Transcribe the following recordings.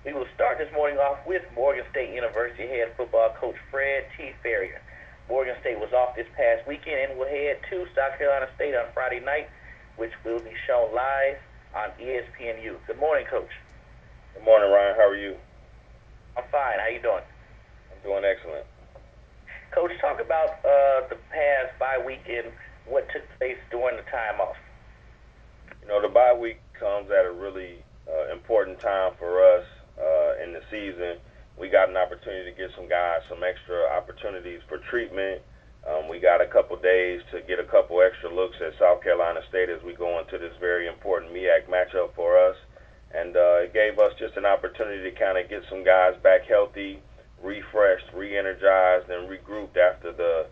We will start this morning off with Morgan State University head football coach Fred T. Farrier. Morgan State was off this past weekend and will head to South Carolina State on Friday night, which will be shown live on ESPNU. Good morning, Coach. Good morning, Ryan. How are you? I'm fine. How you doing? I'm doing excellent. Coach, talk about the past bye weekend, what took place during the time off. The bye week comes at a really important time for us in the season. We got an opportunity to get some guys some extra opportunities for treatment. We got a couple days to get a couple extra looks at South Carolina State as we go into this very important MEAC matchup for us. And it gave us just an opportunity to kind of get some guys back healthy, refreshed, re-energized, and regrouped after the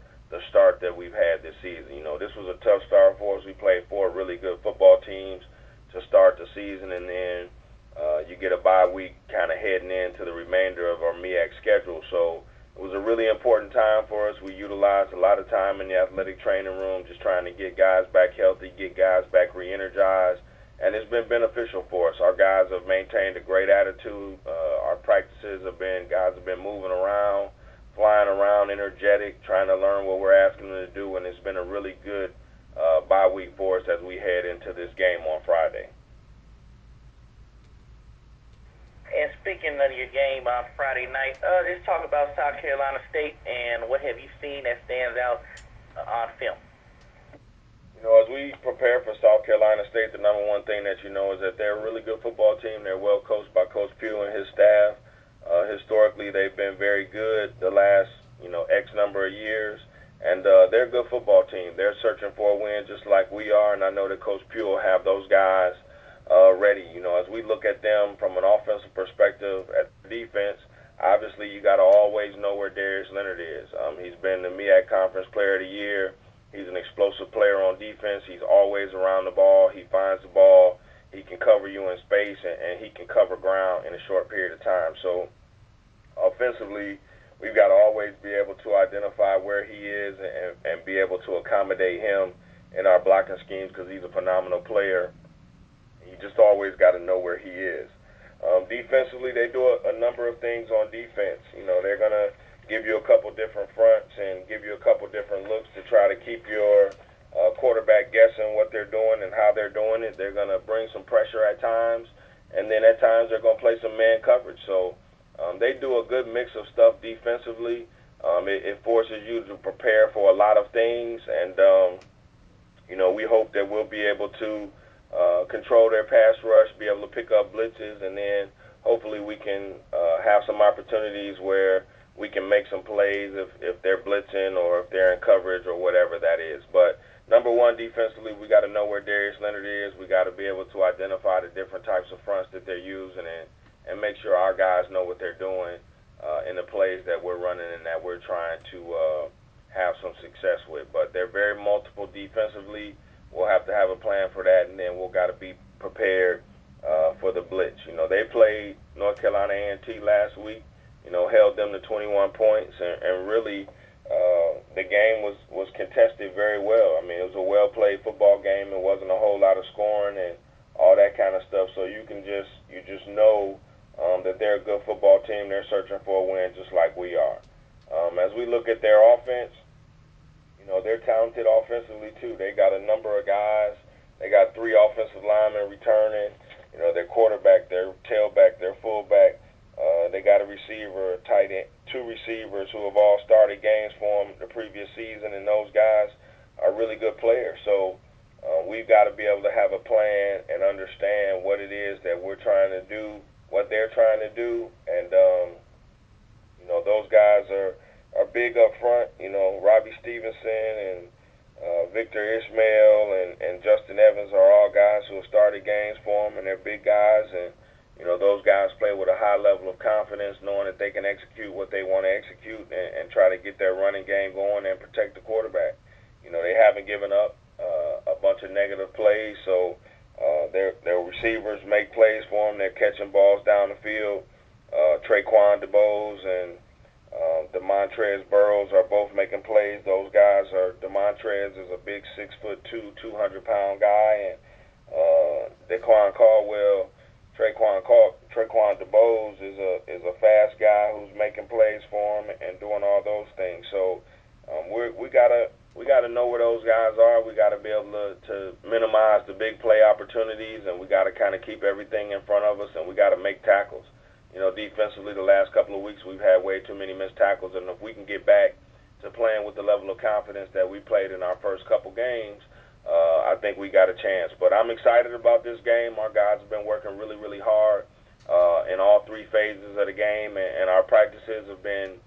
start that we've had this season. This was a tough start for us. We played 4 really good football teams to start the season, and then you get a bye week kind of heading into the remainder of our MEAC schedule. So it was a really important time for us. We utilized a lot of time in the athletic training room just trying to get guys back healthy, get guys back re-energized, and it's been beneficial for us. Our guys have maintained a great attitude. Our practices guys have been moving around, flying around, energetic, trying to learn what we're asking them to do, and it's been a really good bye week for us as we head into this game on Friday. And speaking of your game on Friday night, let's talk about South Carolina State and what have you seen that stands out on film? As we prepare for South Carolina State, the number one thing that you know is that they're a really good football team. They're well coached by Coach Pough and his staff. Historically, they've been very good the last, X number of years, and they're a good football team. They're searching for a win just like we are, and I know that Coach Pough will have those guys ready. As we look at them from an offensive perspective at defense, obviously you got to always know where Darius Leonard is. He's been the MEAC Conference Player of the Year. He's an explosive player on defense. He's always around the ball. He finds the ball. He can cover you in space, and he can cover ground in a short period of time. So offensively, we've got to always be able to identify where he is and be able to accommodate him in our blocking schemes because he's a phenomenal player. You just always got to know where he is. Defensively, they do a number of things on defense. They're going to give you a couple different fronts and give you a couple different looks to try to keep your quarterback guessing what they're doing and how they're doing it. They're going to bring some pressure at times, and then at times they're going to play some man coverage. So they do a good mix of stuff defensively. It forces you to prepare for a lot of things, and we hope that we'll be able to control their pass rush, be able to pick up blitzes, and then hopefully we can have some opportunities where we can make some plays if they're blitzing or if they're in coverage or whatever that is. But number one, defensively, we got to know where Darius Leonard is. We got to be able to identify the different types of fronts that they're using and make sure our guys know what they're doing in the plays that we're running and that we're trying to have some success with. But they're very multiple defensively. We'll have to have a plan for that, and then we'll got to be prepared for the blitz. They played North Carolina A&T last week. Held them to 21 points, and really the game was contested very well. I mean, it was a well-played football game. It wasn't a whole lot of scoring and all that kind of stuff. So you just know that they're a good football team. They're searching for a win just like we are. As we look at their offense, they're talented offensively too. They got a number of guys. They got 3 offensive linemen returning. Their quarterback, their tailback, their fullback. They got a receiver, a tight end, 2 receivers who have all started games for them the previous season, and those guys are really good players. So we've got to be able to have a plan and understand what it is that we're trying to do, what they're trying to do, and those guys are big up front. Robbie Stevenson and Victor Ishmael and Justin Evans are all guys who have started games for them, and they're big guys, and those guys play with a high level of confidence, knowing that they can execute what they want to execute and try to get their running game going and protect the quarterback. They haven't given up a bunch of negative plays, so their receivers make plays for them. They're catching balls down the field. Traquan DeBose and Demontrez Burrows are both making plays. Those guys Demontrez is a big 6'2", 200-pound guy, and Daquan Caldwell Traquan DeBose is a fast guy who's making plays for him and doing all those things. So we gotta know where those guys are. We gotta be able to minimize the big play opportunities, and we gotta kind of keep everything in front of us, and we gotta make tackles. Defensively, the last couple of weeks we've had way too many missed tackles, and if we can get back to playing with the level of confidence that we played in our first couple games, I think we got a chance. But I'm excited about this game. Our guys have been working really, really hard in all three phases of the game, and our practices have been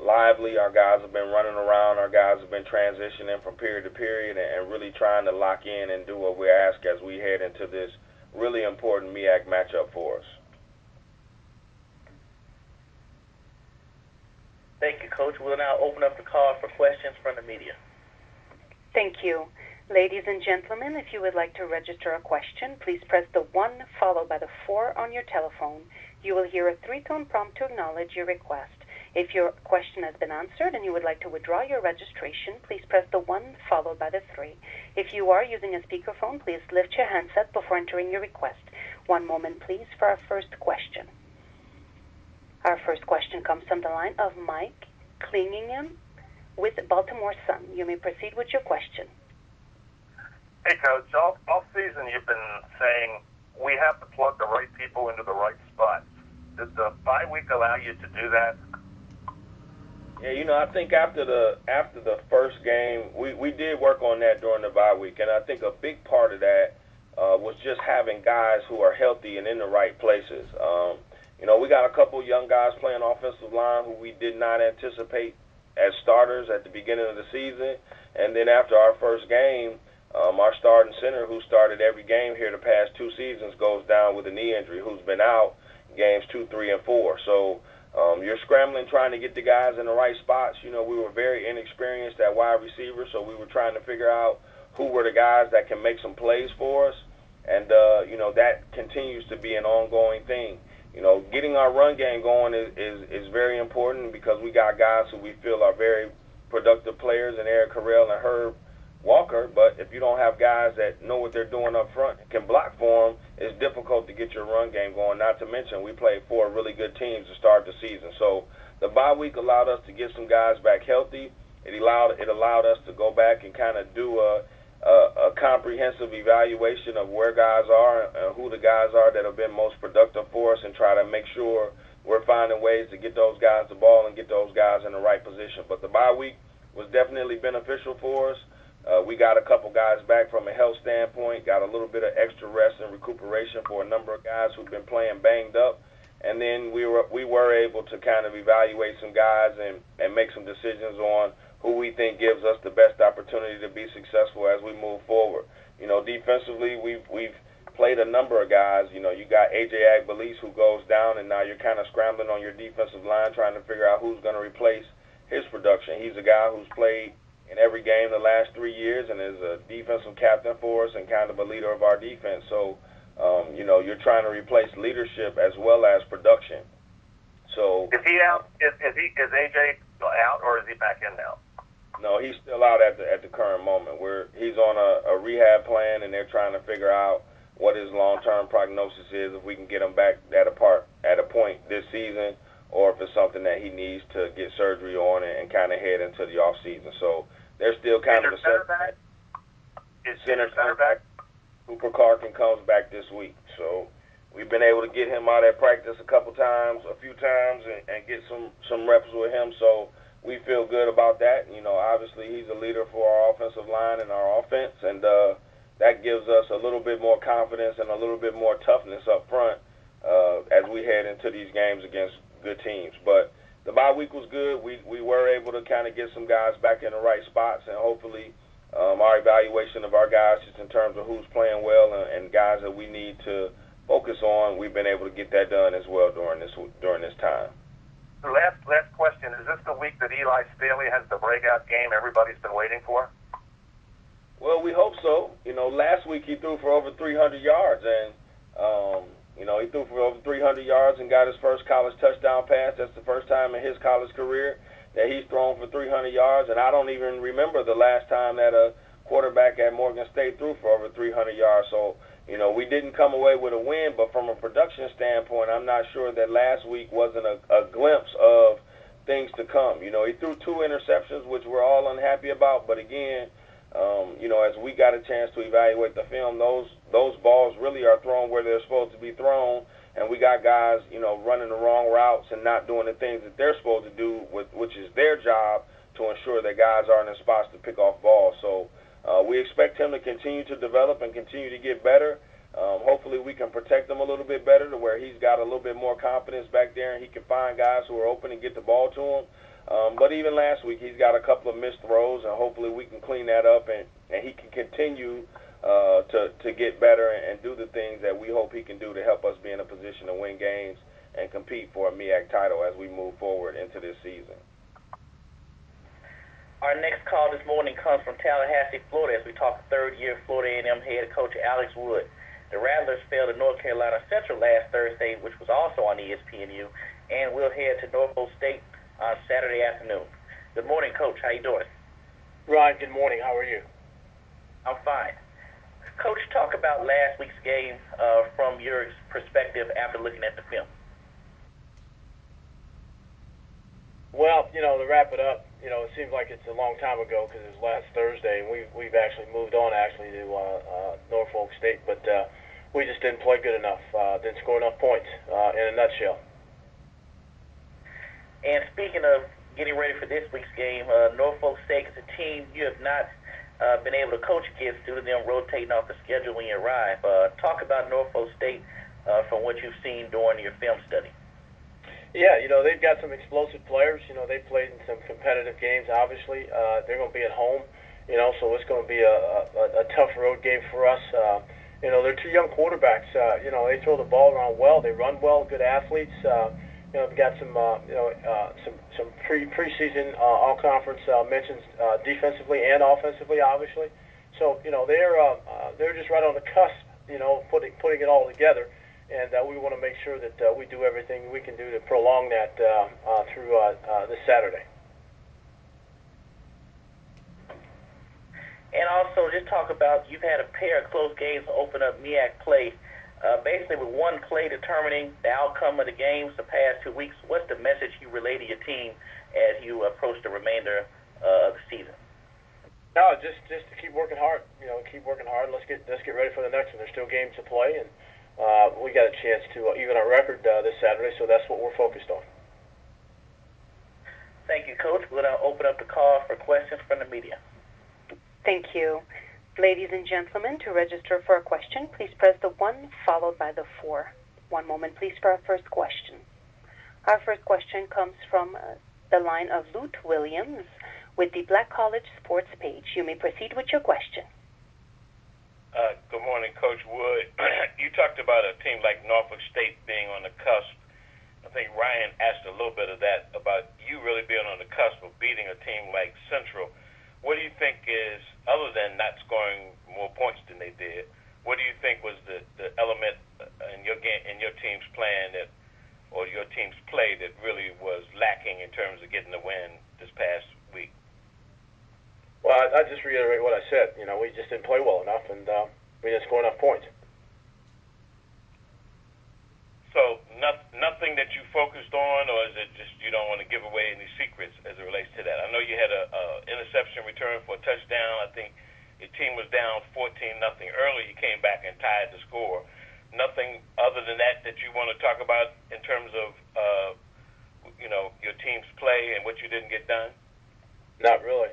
lively. Our guys have been running around. Our guys have been transitioning from period to period and really trying to lock in and do what we ask as we head into this really important MEAC matchup for us. Thank you, Coach. We'll now open up the call for questions from the media. Thank you. Ladies and gentlemen, if you would like to register a question, please press the 1 followed by the 4 on your telephone. You will hear a 3-tone prompt to acknowledge your request. If your question has been answered and you would like to withdraw your registration, please press the 1 followed by the 3. If you are using a speakerphone, please lift your handset before entering your request. One moment, please, for our first question. Our first question comes from the line of Mike Clingingham with Baltimore Sun. You may proceed with your question. Hey, Coach. All season you've been saying we have to plug the right people into the right spots. Did the bye week allow you to do that? Yeah, I think after the first game, we did work on that during the bye week, and I think a big part of that was just having guys who are healthy and in the right places. We got a couple young guys playing offensive line who we did not anticipate as starters at the beginning of the season, and then after our first game, our starting center, who started every game here the past 2 seasons, goes down with a knee injury, who's been out games 2, 3, and 4. So you're scrambling trying to get the guys in the right spots. We were very inexperienced at wide receiver, so we were trying to figure out who were the guys that can make some plays for us, and that continues to be an ongoing thing. Getting our run game going is very important because we got guys who we feel are very productive players in Erik and Herb Walker, but if you don't have guys that know what they're doing up front and can block for them, it's difficult to get your run game going, not to mention we played 4 really good teams to start the season. So the bye week allowed us to get some guys back healthy. It allowed us to go back and kind of do a comprehensive evaluation of where guys are and who the guys are that have been most productive for us and try to make sure we're finding ways to get those guys the ball and get those guys in the right position. But the bye week was definitely beneficial for us. We got a couple guys back from a health standpoint, got a little bit of extra rest and recuperation for a number of guys who've been playing banged up. And then we were able to kind of evaluate some guys and make some decisions on who we think gives us the best opportunity to be successful as we move forward. Defensively, we've played a number of guys. You got A.J. Agbelis who goes down, and now you're kind of scrambling on your defensive line trying to figure out who's going to replace his production. He's a guy who's played in every game the last 3 years and is a defensive captain for us and kind of a leader of our defense. So, you're trying to replace leadership as well as production. So is he out? Is AJ out or is he back in now? No, he's still out at the current moment. He's on a rehab plan, and they're trying to figure out what his long-term prognosis is, if we can get him back at a point this season, or if it's something that he needs to get surgery on and kind of head into the off season. So they're still kind of assessing. Center back Cooper Carkin comes back this week, so we've been able to get him out at practice a few times, and get some reps with him. So we feel good about that. Obviously he's a leader for our offensive line and our offense, and that gives us a little bit more confidence and a little bit more toughness up front as we head into these games against good teams. But the bye week was good. We were able to kind of get some guys back in the right spots, and hopefully our evaluation of our guys just in terms of who's playing well and guys that we need to focus on, we've been able to get that done as well during this time. The last question, is this the week that Eli Staley has the breakout game everybody's been waiting for? Well, we hope so. Last week he threw for over 300 yards, and he threw for over 300 yards and got his first college touchdown pass. That's the first time in his college career that he's thrown for 300 yards, and I don't even remember the last time that a quarterback at Morgan State threw for over 300 yards. So, We didn't come away with a win, but from a production standpoint, I'm not sure that last week wasn't a glimpse of things to come. He threw 2 interceptions, which we're all unhappy about, but again, as we got a chance to evaluate the film, those balls really are thrown where they're supposed to be thrown, and we got guys, running the wrong routes and not doing the things that they're supposed to do, which is their job to ensure that guys are in the spots to pick off balls. So we expect him to continue to develop and continue to get better. Hopefully we can protect him a little bit better to where he's got a little bit more confidence back there and he can find guys who are open and get the ball to him. But even last week he's got a couple of missed throws, and hopefully we can clean that up and he can continue to get better and do the things that we hope he can do to help us be in a position to win games and compete for a MEAC title as we move forward into this season. Our next call this morning comes from Tallahassee, Florida, as we talk to third-year Florida A&M head coach Alex Wood. The Rattlers fell to North Carolina Central last Thursday, which was also on ESPNU, and we'll head to Norfolk State on Saturday afternoon. Good morning, Coach. How you doing? Ryan, good morning. How are you? I'm fine. Coach, talk about last week's game from your perspective after looking at the film. Well, to wrap it up, it seems like it's a long time ago because it was last Thursday, and we've actually moved on to Norfolk State, but we just didn't play good enough, didn't score enough points in a nutshell. And speaking of getting ready for this week's game, Norfolk State is a team you have not been able to coach against due to them rotating off the schedule when you arrive. Talk about Norfolk State from what you've seen during your film study. Yeah, they've got some explosive players. They played in some competitive games, obviously. They're going to be at home, so it's going to be a tough road game for us. They're 2 young quarterbacks. They throw the ball around well. They run well, good athletes. They've got some preseason all-conference mentions defensively and offensively, obviously. So, they're just right on the cusp, putting it all together. And we want to make sure that we do everything we can do to prolong that through this Saturday. And also, just talk about, you've had a pair of close games open up MEAC play. Basically, with one play determining the outcome of the games the past 2 weeks, what's the message you relay to your team as you approach the remainder of the season? No, just to keep working hard. Keep working hard. Let's get ready for the next one. There's still games to play, and we got a chance to even our record this Saturday, so that's what we're focused on. Thank you, Coach. We're going to open up the call for questions from the media. Thank you. Ladies and gentlemen, to register for a question, please press the 1 followed by the 4. One moment, please, for our first question. Our first question comes from the line of Lute Williams with the Black College Sports page. You may proceed with your question. Good morning, Coach Wood. You talked about a team like Norfolk State being on the cusp. I think Ryan asked a little bit of that about you really being on the cusp of beating a team like Central. What do you think is, other than not scoring more points than they did, what do you think was the element in your game, in your team's plan or your team's play that really was lacking in terms of getting the win this past week? Well, I just reiterate what I said. We just didn't play well enough, and we didn't score enough points. So nothing that you focused on, or is it just you don't want to give away any secrets as it relates to that? I know you had a interception return for a touchdown. I think your team was down 14-0 early. You came back and tied the score. Nothing other than that you want to talk about in terms of your team's play and what you didn't get done? Not really.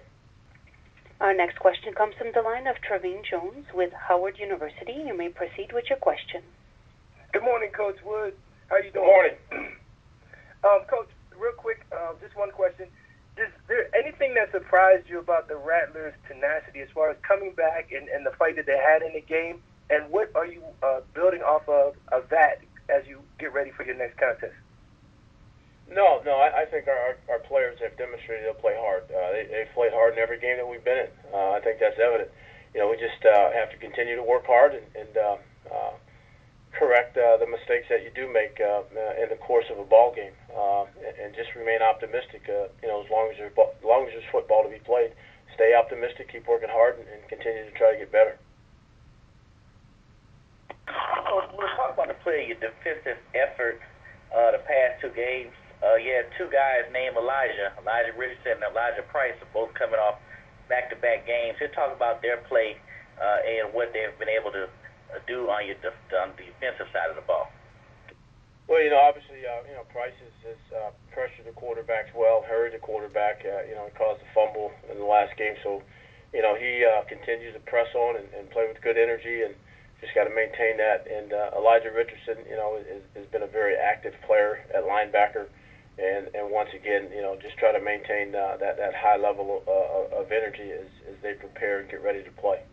Our next question comes from the line of Trevine Jones with Howard University. You may proceed with your question. Good morning, Coach Wood. How are you doing? Good morning. Coach, real quick, just one question. Is there anything that surprised you about the Rattlers' tenacity as far as coming back and the fight that they had in the game? And what are you building off of that as you get ready for your next contest? No, I think our players have demonstrated they'll play hard. They've played hard in every game that we've been in. I think that's evident. We just have to continue to work hard and correct the mistakes that you do make in the course of a ball game, and just remain optimistic. As long as there's football to be played, stay optimistic, keep working hard, and continue to try to get better. also, we'll talk about the play, your defensive effort the past two games. You had two guys named Elijah Richardson and Elijah Price, are both coming off back-to-back games. Just talk about their play and what they've been able to do on on the defensive side of the ball. Well, obviously, Price has pressured the quarterbacks well, hurried the quarterback. He caused a fumble in the last game. So, he continues to press on and play with good energy, and just got to maintain that. And Elijah Richardson, has been a very active player at linebacker. And once again, just try to maintain that high level of energy as they prepare and get ready to play.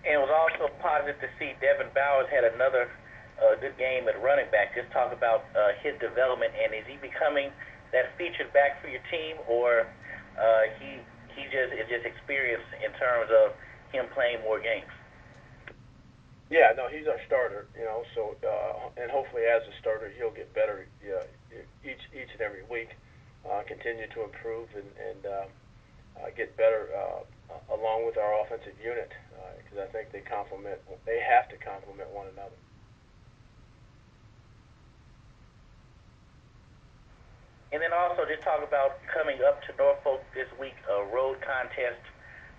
And it was also positive to see Devin Bowers had another good game at running back. Just talk about his development, and is he becoming that featured back for your team, or he is just experienced in terms of him playing more games? Yeah, no, he's our starter, so and hopefully as a starter he'll get better each and every week, continue to improve and get better along with our offensive unit, because I think they have to complement one another. And then also just talk about coming up to Norfolk this week, a road contest.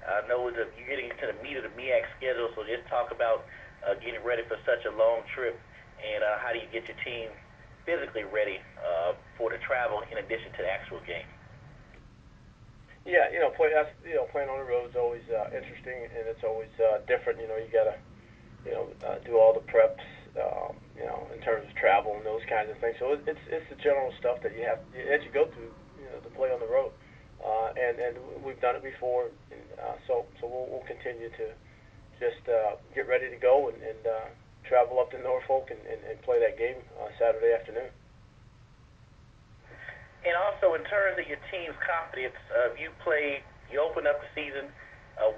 I know you're getting into the meat of the MEAC schedule, so just talk about getting ready for such a long trip, and how do you get your team physically ready for the travel in addition to the actual game? Yeah, playing on the road is always interesting, and it's always different. You got to do all the preps, in terms of travel and those kinds of things. So it's the general stuff that you go through, to play on the road, and we've done it before, and so we'll continue to just get ready to go and travel up to Norfolk and play that game Saturday afternoon. And also, in terms of your team's confidence, you opened up the season,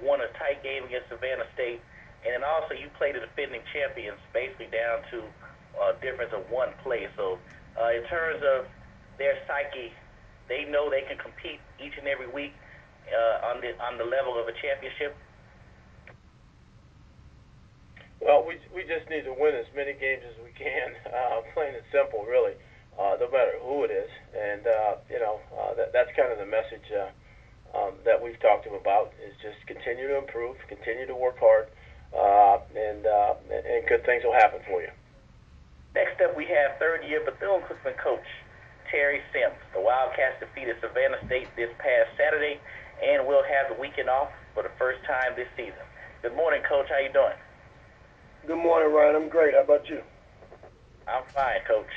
won a tight game against Savannah State, and then also you played the defending champions basically down to a difference of one play. So in terms of their psyche, they know they can compete each and every week on the level of a championship. Well, we just need to win as many games as we can, plain and simple, really, no matter who it is. And, that's kind of the message that we've talked to them about, is just continue to improve, continue to work hard, and good things will happen for you. Next up, we have third-year Bethune-Cookman coach Terry Sims. The Wildcats defeated Savannah State this past Saturday, and will have the weekend off for the first time this season. Good morning, Coach. How you doing? Good morning, Ryan. I'm great. How about you? I'm fine, Coach.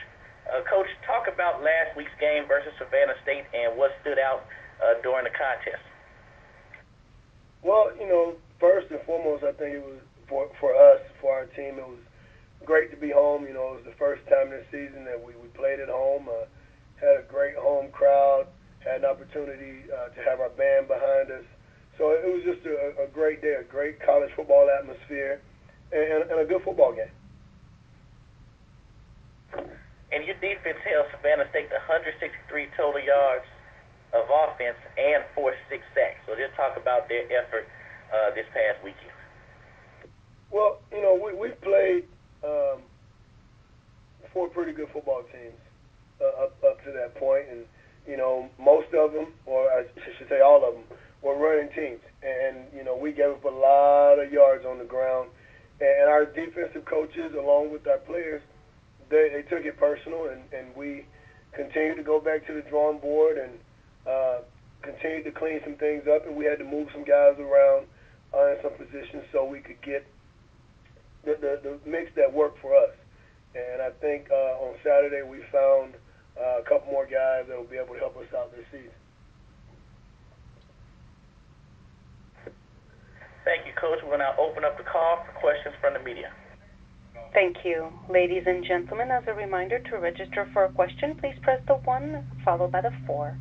Coach, talk about last week's game versus Savannah State and what stood out during the contest. Well, first and foremost, I think it was for us, for our team, it was great to be home. It was the first time this season that we played at home. Had a great home crowd. Had an opportunity to have our band behind us. So it was just a great day, a great college football atmosphere, and a good football game. And your defense held Savannah State to 163 total yards of offense and forced 6 sacks. So just talk about their effort this past weekend. Well, we've played 4 pretty good football teams up to that point, and most of them, or I should say all of them, were running teams, and we gave up a lot of yards on the ground. And our defensive coaches, along with our players, they took it personal, and we continued to go back to the drawing board and continued to clean some things up, and we had to move some guys around in some positions so we could get the mix that worked for us. And I think on Saturday we found a couple more guys that will be able to help us out this season. Thank you, Coach. We'll now open up the call for questions from the media. Thank you. Ladies and gentlemen, as a reminder, to register for a question, please press the 1 followed by the 4.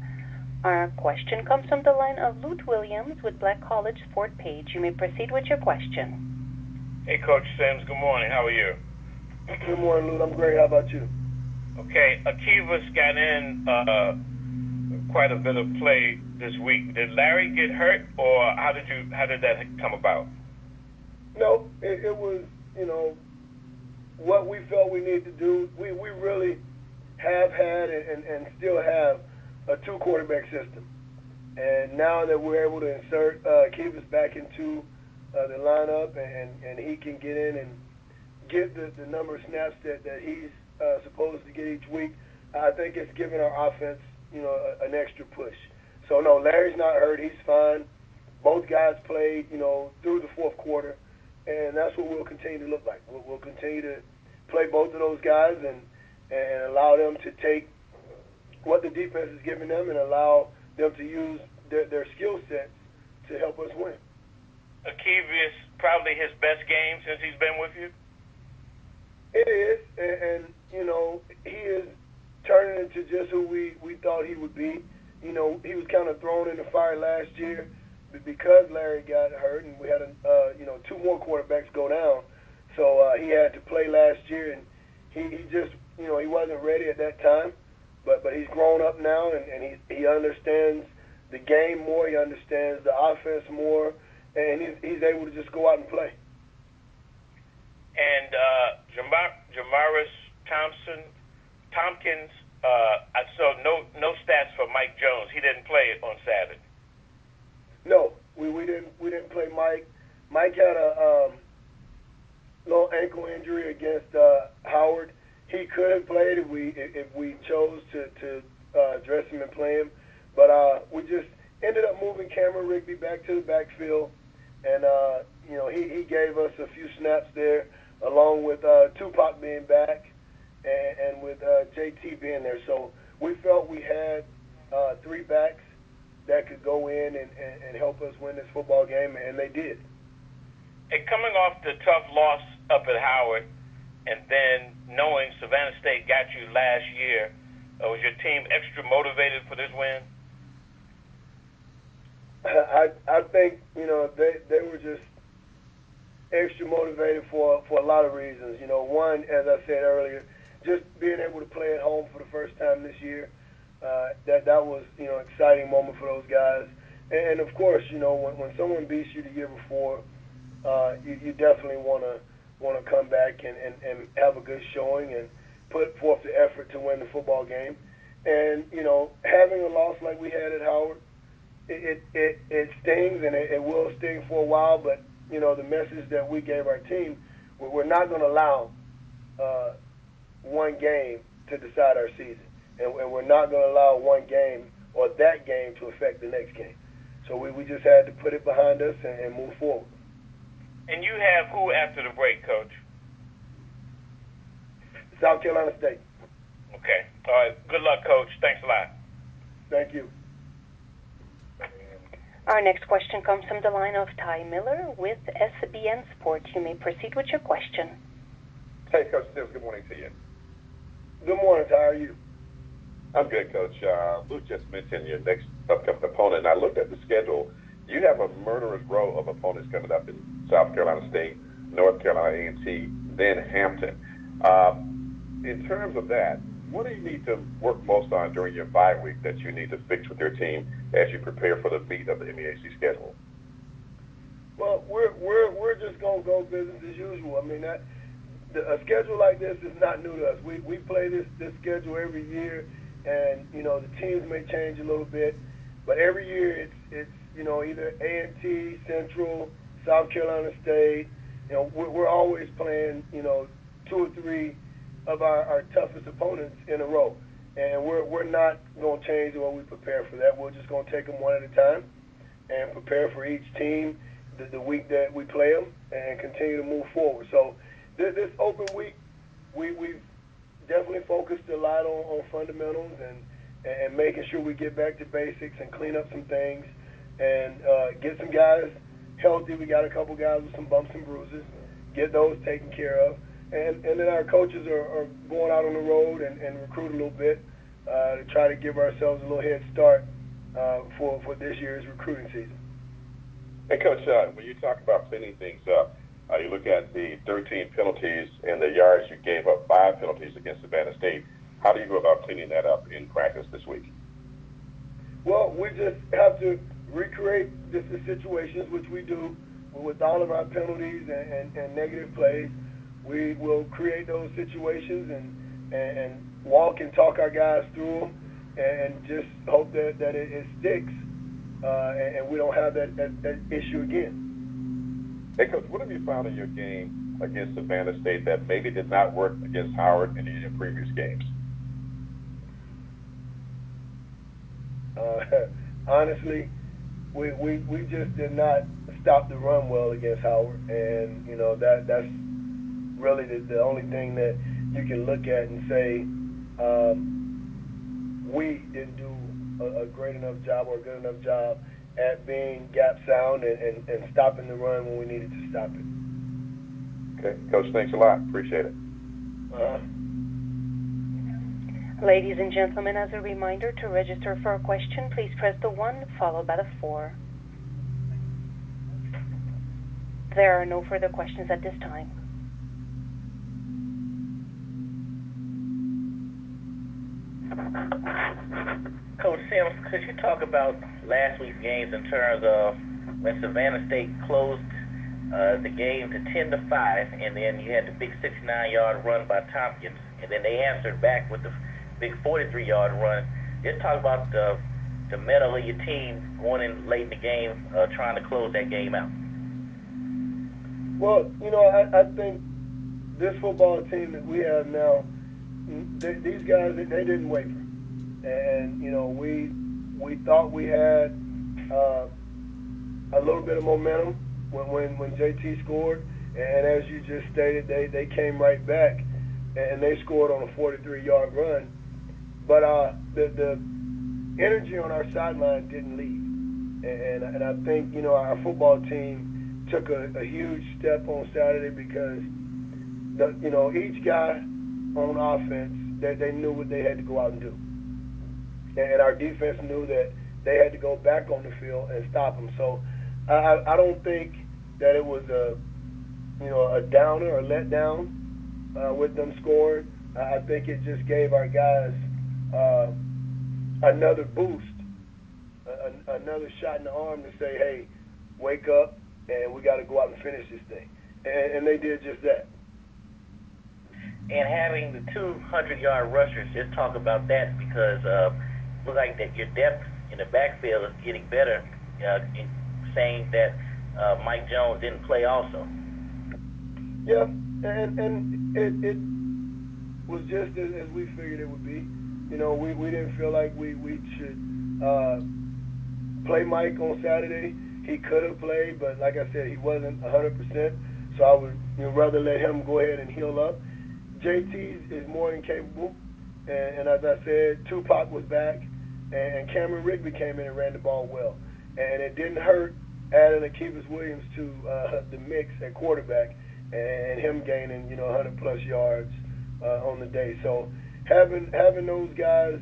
Our question comes from the line of Lute Williams with Black College Fort Page. You may proceed with your question. Hey, Coach Sims. Good morning. How are you? Good morning, Lute. I'm great. How about you? Okay. Akiva's got in quite a bit of play this week. Did Larry get hurt, or how did that come about? No, it was, what we felt we needed to do. We really have had and still have a two-quarterback system. And now that we're able to insert Kevis back into the lineup and he can get in and get the number of snaps that he's supposed to get each week, I think it's given our offense, an extra push. So, no, Larry's not hurt. He's fine. Both guys played, through the fourth quarter, and that's what we'll continue to look like. We'll continue to play both of those guys and allow them to take what the defense is giving them and allow them to use their skill sets to help us win. Kevis, probably his best game since he's been with you? It is, and he is turning into just who we thought he would be. He was kind of thrown in the fire last year because Larry got hurt, and we had two more quarterbacks go down. So he had to play last year, and he just he wasn't ready at that time. But he's grown up now, and he understands the game more. He understands the offense more, and he's able to just go out and play. And Jamaris Tompkins, I saw no stats for Mike Jones. He didn't play on Saturday. No, we didn't play Mike. Mike had a little ankle injury against Howard. He could have played if we chose to dress him and play him, but we just ended up moving Cameron Rigby back to the backfield, and he gave us a few snaps there, along with Tupac being back and with JT being there. So we felt we had three backs that could go in and help us win this football game, and they did. And coming off the tough loss up at Howard, and then knowing Savannah State got you last year, was your team extra motivated for this win? I think they were just extra motivated for a lot of reasons. One, as I said earlier, just being able to play at home for the first time this year, that was exciting moment for those guys. And of course, when someone beats you the year before, you definitely want to come back and have a good showing and put forth the effort to win the football game. And having a loss like we had at Howard, it stings, and it will sting for a while. But the message that we gave our team, we're not going to allow one game to decide our season, and we're not going to allow one game or that game to affect the next game. So we just had to put it behind us and move forward. And you have who after the break, Coach? South Carolina State. Okay. All right. Good luck, Coach. Thanks a lot. Thank you. Our next question comes from the line of Ty Miller with SBN Sports. You may proceed with your question. Hey, Coach Sims, good morning to you. Good morning, Ty. How are you? I'm good, Coach. Luke just mentioned your next upcoming opponent, and I looked at the schedule. You have a murderous row of opponents coming up in South Carolina State, North Carolina A&T, then Hampton. In terms of that, what do you need to work most on during your bye week that you need to fix with your team as you prepare for the meat of the MEAC schedule? Well, we're just gonna go business as usual. I mean, a schedule like this is not new to us. We play this schedule every year, and the teams may change a little bit, but every year it's either A&T, Central, South Carolina State. We're always playing 2 or 3 of our toughest opponents in a row, and we're not going to change the way we prepare for that. We're just going to take them one at a time and prepare for each team the week that we play them and continue to move forward. So this open week, we've definitely focused a lot on fundamentals and making sure we get back to basics and clean up some things and get some guys healthy. We got a couple guys with some bumps and bruises. Get those taken care of. And then our coaches are going out on the road and recruit a little bit to try to give ourselves a little head start for this year's recruiting season. And, Coach, when you talk about cleaning things up, you look at the 13 penalties and the yards you gave up, 5 penalties against Savannah State. How do you go about cleaning that up in practice this week? Well, we just have to recreate the situations, which we do with all of our penalties and negative plays. We will create those situations and walk and talk our guys through them and just hope that it sticks and we don't have that issue again. Hey, Coach, what have you found in your game against Savannah State that maybe did not work against Howard in your previous games? Honestly, we just did not stop the run well against Howard, and you know that's really the only thing that you can look at and say we didn't do a great enough job or a good enough job at being gap sound and stopping the run when we needed to stop it. Okay, Coach, thanks a lot. Appreciate it. Ladies and gentlemen, as a reminder, to register for a question, please press the 1 followed by the 4. There are no further questions at this time. Coach Sims, could you talk about last week's games in terms of when Savannah State closed the game to 10-5, and then you had the big 69-yard run by Tompkins, and then they answered back with the big 43-yard run. Just talk about the mettle of your team going in late in the game, trying to close that game out. Well, you know, I think this football team that we have now, these guys, they didn't waver. And, you know, we thought we had a little bit of momentum when JT scored. And as you just stated, they came right back, and they scored on a 43-yard run. But the energy on our sideline didn't leave. And I think, you know, our football team took a huge step on Saturday because, you know, each guy on offense, they knew what they had to go out and do. And our defense knew that they had to go back on the field and stop them. So I don't think that it was a downer or letdown with them scoring. I think it just gave our guys another boost, another shot in the arm to say, hey, wake up, and we got to go out and finish this thing. And they did just that. And having the 200-yard rushers, just talk about that because look like that your depth in the backfield is getting better, in saying that Mike Jones didn't play also. Yeah, and it was just as we figured it would be. You know, we didn't feel like we should play Mike on Saturday. He could have played, but like I said, he wasn't 100%, so I would rather let him go ahead and heal up. JT is more than capable, and as I said, Pough was back, and Cameron Rigby came in and ran the ball well. And it didn't hurt adding Akevis Williams to the mix at quarterback and him gaining, 100-plus yards on the day. So having those guys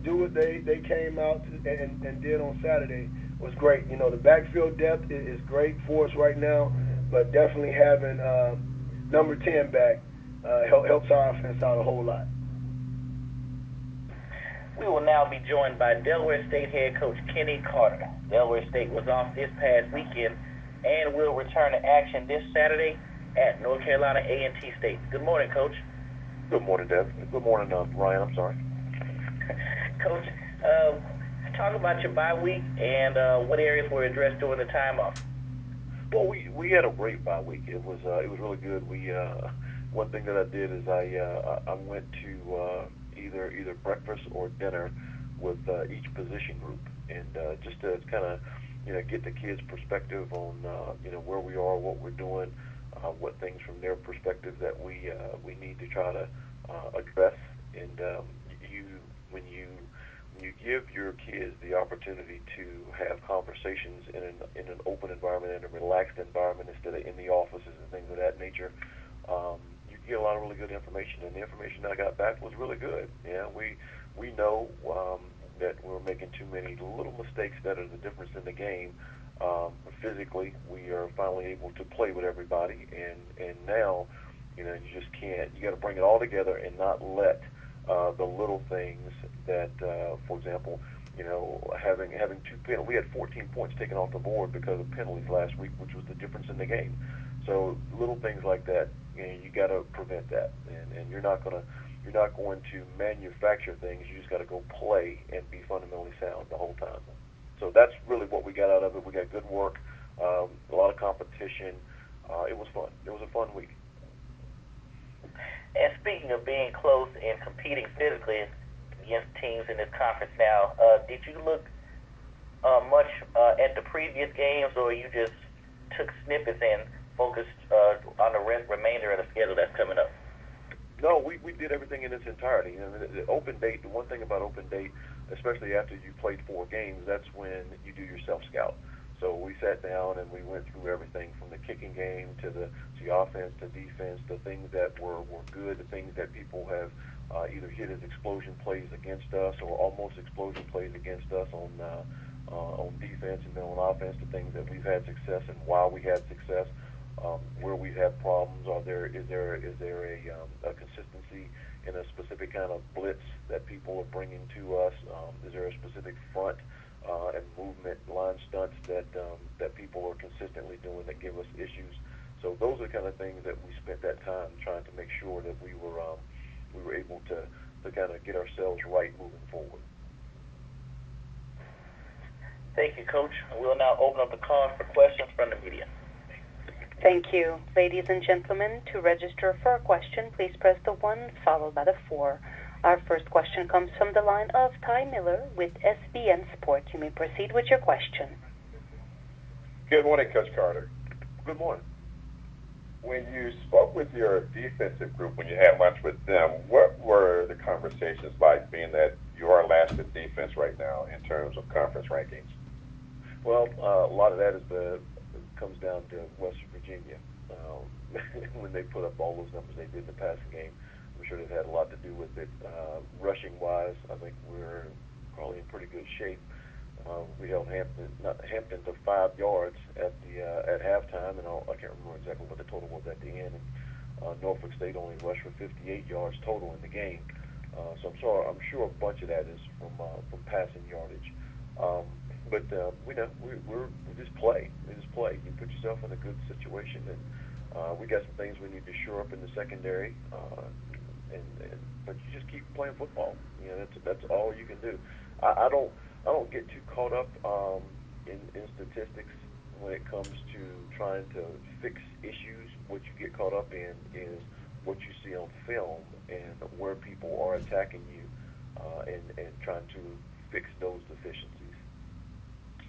do what they came out and did on Saturday was great. You know, the backfield depth is great for us right now, but definitely having number 10 back helps our offense out a whole lot. We will now be joined by Delaware State head coach Kenny Carter. Delaware State was off this past weekend and will return to action this Saturday at North Carolina A&T State. Good morning, Coach. Good morning, Dev. Good morning, Ryan. I'm sorry. Coach, talk about your bye week and what areas were addressed during the time off. Well, we had a great bye week. It was really good. One thing that I did is I went to either breakfast or dinner with each position group, and just to kind of get the kids' perspective on where we are, what we're doing, what things from their perspective that we need to try to address. And when you give your kids the opportunity to have conversations in an open environment, in a relaxed environment instead of in the offices and things of that nature, you get a lot of really good information. And the information that I got back was really good. Yeah, we know that we're making too many little mistakes that are the difference in the game. Physically, we are finally able to play with everybody, and now you just can't. You got to bring it all together and not let the little things that, for example, having two penalties. We had 14 points taken off the board because of penalties last week, which was the difference in the game. So little things like that, you got to prevent that, and you're not going to manufacture things. You just got to go play and be fundamentally sound the whole time. So that's really what we got out of it. We got good work, a lot of competition. It was fun. It was a fun week. And speaking of being close and competing physically against teams in this conference now, did you look much at the previous games, or you just took snippets and focused on the remainder of the schedule that's coming up? No, we did everything in its entirety. The open date, the one thing about open date, especially after you played 4 games, that's when you do your self-scout. So we sat down and we went through everything from the kicking game to the offense to defense, the things that were good, the things that people have either hit as explosion plays against us or almost explosion plays against us on defense, and then on offense, the things that we've had success and why we had success, where we have problems. Is there a consistency in a specific kind of blitz that people are bringing to us? Is there a specific front and movement line stunts that people are consistently doing that give us issues? So those are the kind of things that we spent that time trying to make sure that we were able to kind of get ourselves right moving forward. Thank you, Coach. We'll now open up the call for questions from the media. Thank you. Ladies and gentlemen, to register for a question, please press the 1 followed by the 4. Our first question comes from the line of Ty Miller with SBN Sports. You may proceed with your question. Good morning, Coach Carter. Good morning. When you spoke with your defensive group, when you had lunch with them, what were the conversations like, being that you are last in defense right now in terms of conference rankings? Well, a lot of that comes down to West Virginia. When they put up all those numbers they did in the passing game, I'm sure they've had a lot to do with it. Rushing-wise, I think we're probably in pretty good shape. We held Hampton to 5 yards at halftime, and I can't remember exactly what the total was at the end. And Norfolk State only rushed for 58 yards total in the game. So I'm sure a bunch of that is from passing yardage. But we just play. We just play. You put yourself in a good situation, and we got some things we need to shore up in the secondary. But you just keep playing football. That's all you can do. I don't get too caught up in statistics when it comes to trying to fix issues. What you get caught up in is what you see on film and where people are attacking you and trying to fix those deficiencies.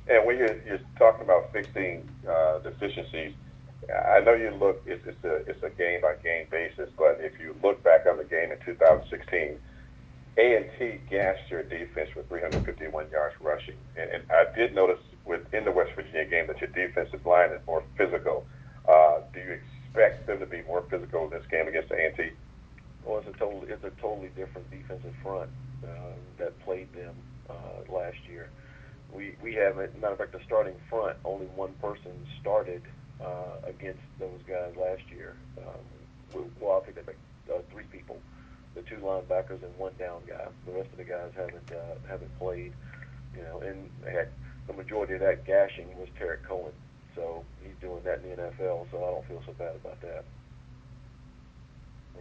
And when you're talking about fixing deficiencies, I know you look. It's a game by game basis, but if you look back on the game in 2016, A&T gashed your defense with 351 yards rushing, and I did notice within the West Virginia game that your defensive line is more physical. Do you expect them to be more physical in this game against A&T? Well, it's a totally different defensive front that played them last year. We haven't. Matter of fact, the starting front, only one person started against those guys last year. Well, I think they picked 3 people, the 2 linebackers and 1 down guy. The rest of the guys haven't played. And they had the majority of that gashing was Tarek Cohen, so he's doing that in the NFL. So I don't feel so bad about that.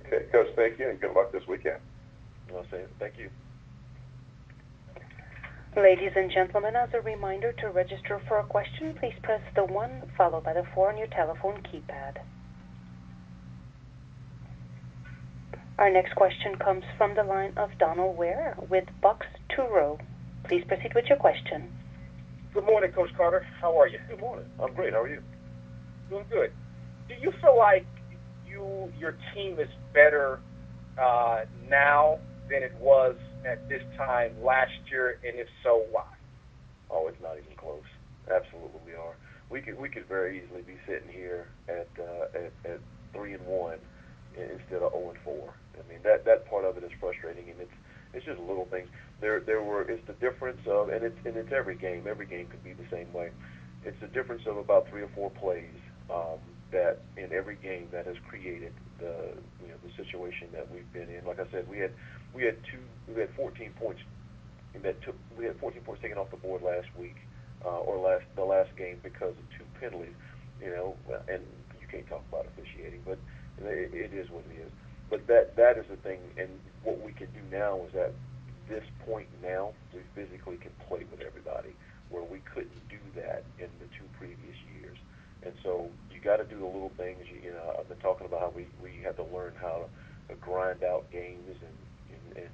Okay, Coach, thank you, and good luck this weekend. I'll say thank you. Ladies and gentlemen, as a reminder, to register for a question, please press the 1 followed by the 4 on your telephone keypad. Our next question comes from the line of Donald Ware with Bucks 2 Row. Please proceed with your question. Good morning, Coach Carter. How are you? Good morning. I'm great. How are you? Doing good. Do you feel like your team is better now than it was at this time last year, and if so, why? Oh, it's not even close. Absolutely, we are. We could very easily be sitting here at 3-1 instead of 0-4. I mean, that part of it is frustrating, and it's just little things. It's the difference of, and it's every game. Every game could be the same way. It's the difference of about 3 or 4 plays that in every game that has created the situation that we've been in. Like I said, we had 14 points we had 14 points taken off the board last week, the last game because of 2 penalties. And you can't talk about officiating, but it is what it is. But that is the thing, and what we can do now is at this point now, we physically can play with everybody, where we couldn't do that in the 2 previous years. And so you got to do the little things. I've been talking about how we have to learn how to grind out games and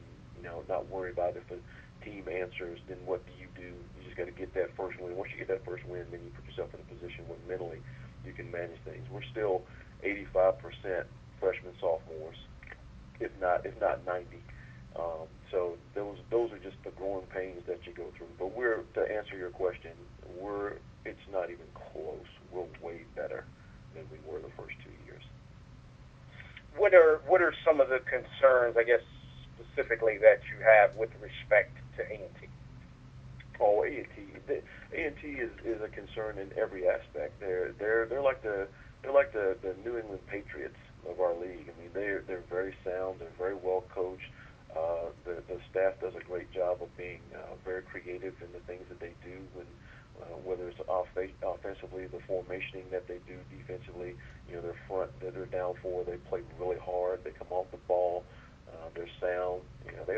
not worry about if a team answers, then what do? You just got to get that first win. Once you get that first win, then you put yourself in a position where mentally you can manage things. We're still 85% freshmen, sophomores, if not 90. So those are just the growing pains that you go through. But to answer your question, it's not even close. We're way better than we were the first 2 years. What are some of the concerns, I guess, specifically that you have with respect to A&T? Oh, A&T is a concern in every aspect. They're like the New England Patriots of our league. I mean, they're very sound. They're very well coached. The staff does a great job of being very creative in the things that they do, whether it's offensively, the formationing that they do, defensively. Their front, they're down 4. They play really hard. They come off the ball. They're sound. They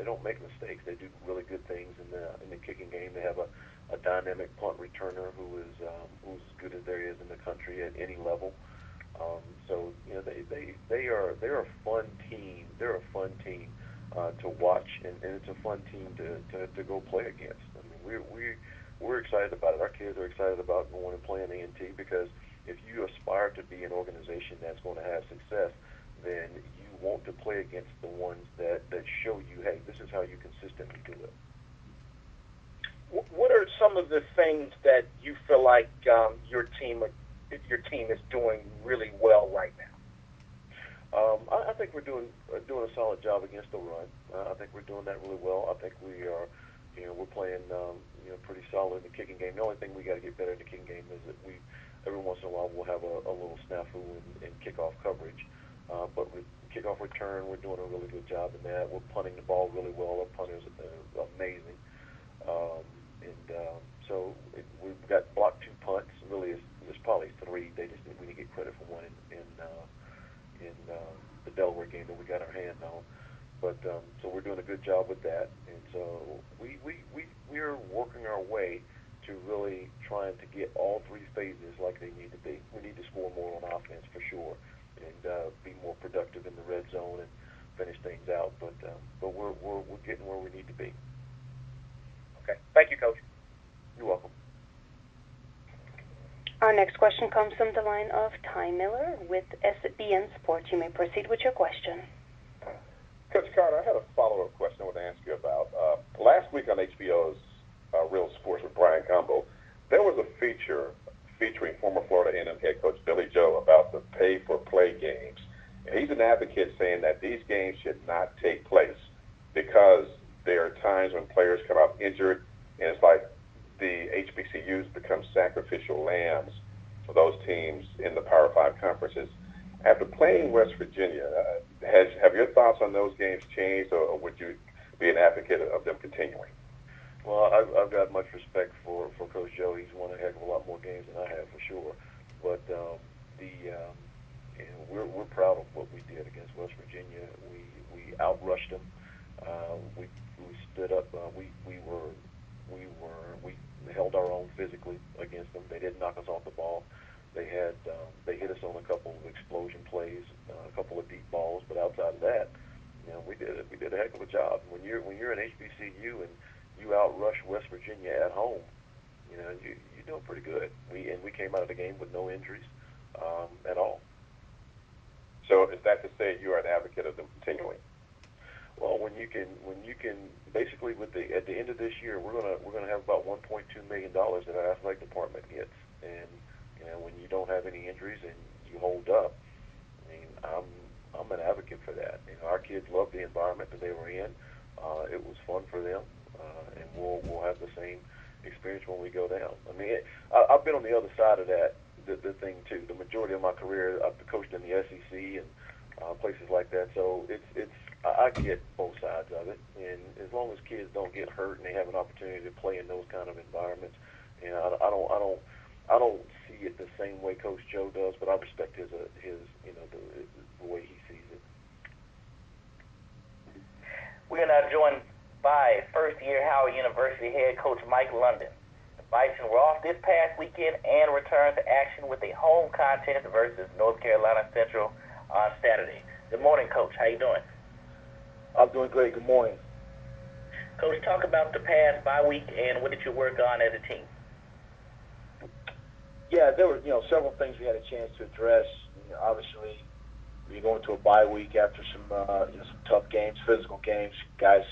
don't make mistakes. They do really good things in the kicking game. They have a dynamic punt returner who's as good as there is in the country at any level. So they're a fun team. They're a fun team to watch, and it's a fun team to go play against. I mean, we're excited about it. Our kids are excited about going and playing A&T, because if you aspire to be an organization that's going to have success, then you want to play against the ones that show you, hey, this is how you consistently do it. What are some of the things that you feel like your team is doing really well right now? I think we're doing a solid job against the run. I think we're doing that really well. I think we are, we're playing pretty solid in the kicking game. The only thing we got to get better in the kicking game is that every once in a while we'll have a little snafu in kickoff coverage. But with kickoff return, we're doing a really good job in that. We're punting the ball really well. Our punters are amazing. So we've got blocked 2 punts. Really, there's probably 3. We need to get credit for one in the Delaware game that we got our hand on. But so we're doing a good job with that. And so we're working our way to really trying to get all 3 phases like they need to be. We need to score more on offense for sure, and be more productive in the red zone and finish things out. But we're getting where we need to be. Okay. Thank you, Coach. You're welcome. Our next question comes from the line of Ty Miller with SBN Sports. You may proceed with your question. Coach Carter, I had a follow-up question I want to ask you about. Last week on HBO's Real Sports with Brian Gumbo, there was a feature featuring former Florida A&M head coach Billy Joe about the pay-for-play games. And he's an advocate saying that these games should not take place because there are times when players come out injured, and it's like the HBCUs become sacrificial lambs for those teams in the Power 5 conferences. After playing West Virginia, have your thoughts on those games changed, or would you be an advocate of them continuing? Well, I've got much respect for Coach Joe. He's won a heck of a lot more games than I have, for sure. But we're proud of what we did against West Virginia. We outrushed them. We stood up. We held our own physically against them. They didn't knock us off the ball. They hit us on a couple of explosion plays, a couple of deep balls. But outside of that, we did a heck of a job. When you're an HBCU and you outrush West Virginia at home, you're doing pretty good. We came out of the game with no injuries at all. So is that to say you're an advocate of them continuing? Well, when you can basically at the end of this year, we're gonna have about $1.2 million that our athletic department gets, and when you don't have any injuries and you hold up, I mean, I'm an advocate for that. Our kids love the environment that they were in. It was fun for them, and we'll have the same experience when we go down. I mean, I've been on the other side of that, the thing too. The majority of my career, I've coached in the SEC and places like that. So I get both sides of it, and as long as kids don't get hurt and they have an opportunity to play in those kind of environments, you know, I don't see it the same way Coach Joe does, but I respect his you know, the way he sees it. We are now joined by first-year Howard University head coach Mike London. The Bison were off this past weekend and returned to action with a home contest versus North Carolina Central on Saturday. Good morning, Coach. How you doing? I'm doing great. Good morning. Coach, talk about the past bye week and what did you work on as a team? Yeah, there were several things we had a chance to address. You know, obviously, we go into a bye week after some some tough games, physical games. Guys,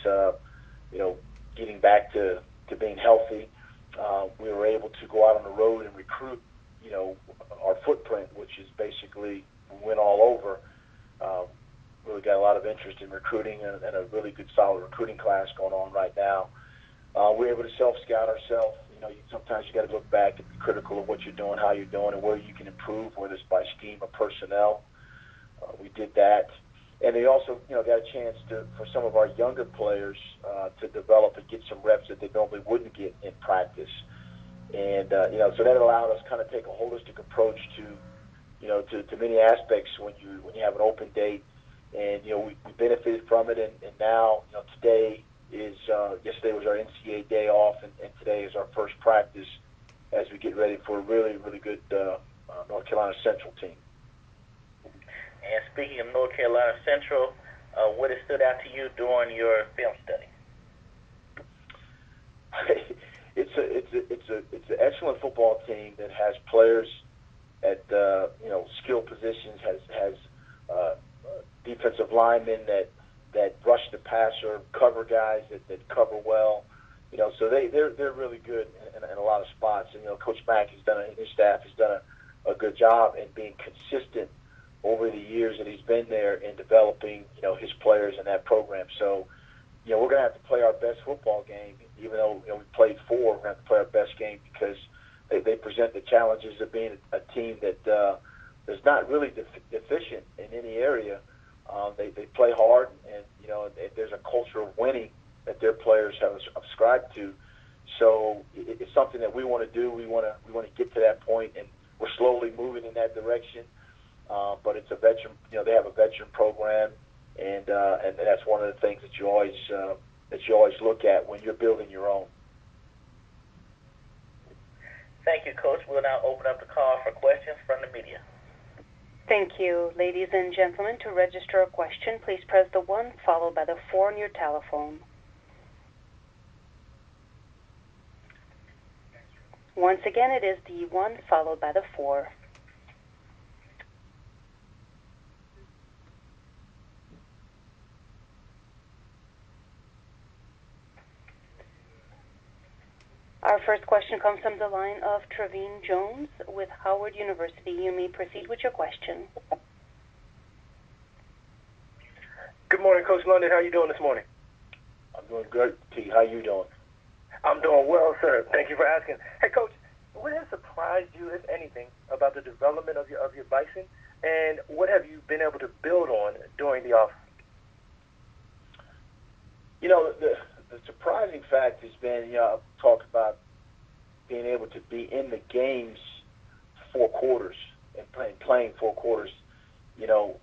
getting back to being healthy. We were able to go out on the road and recruit. Our footprint, which is basically we went all over. Really got a lot of interest in recruiting and a really good, solid recruiting class going on right now. We're able to self-scout ourselves. Sometimes you got to look back and be critical of what you're doing, how you're doing, and where you can improve, whether it's by scheme or personnel. We did that. And they also, got a chance for some of our younger players to develop and get some reps that they normally wouldn't get in practice. And, so that allowed us kind of take a holistic approach to many aspects when you have an open date. And, we benefited from it. And now, yesterday was our NCAA day off, and today is our first practice as we get ready for a really, really good North Carolina Central team. And speaking of North Carolina Central, what has stood out to you during your film study? It's an excellent football team that has players at skill positions, has defensive linemen that rush the passer, cover guys that cover well. So they're really good in a lot of spots. And Coach Mack his staff has done a good job in being consistent over the years that he's been there in developing his players in that program. So we're going to have to play our best football game, even though we played 4. We're going to have to play our best game because they present the challenges of being a team that is not really deficient in any area. They play hard, and there's a culture of winning that their players have subscribed to. So it's something that we want to do. We want to get to that point, and we're slowly moving in that direction. But it's a veteran. They have a veteran program, and that's one of the things that you always look at when you're building your own. Thank you, Coach. We'll now open up the call for questions from the media. Thank you. Ladies and gentlemen, to register a question, please press the 1 followed by the 4 on your telephone. Once again, it is the 1 followed by the 4. Our first question comes from the line of Trevine Jones with Howard University. You may proceed with your question. Good morning, Coach London. How are you doing this morning? I'm doing good, T. How you doing? I'm doing well, sir. Thank you for asking. Hey, Coach, what has surprised you, if anything, about the development of your Bison, and what have you been able to build on during the off? The surprising fact has been, I've talked about being able to be in the games 4 quarters and playing 4 quarters.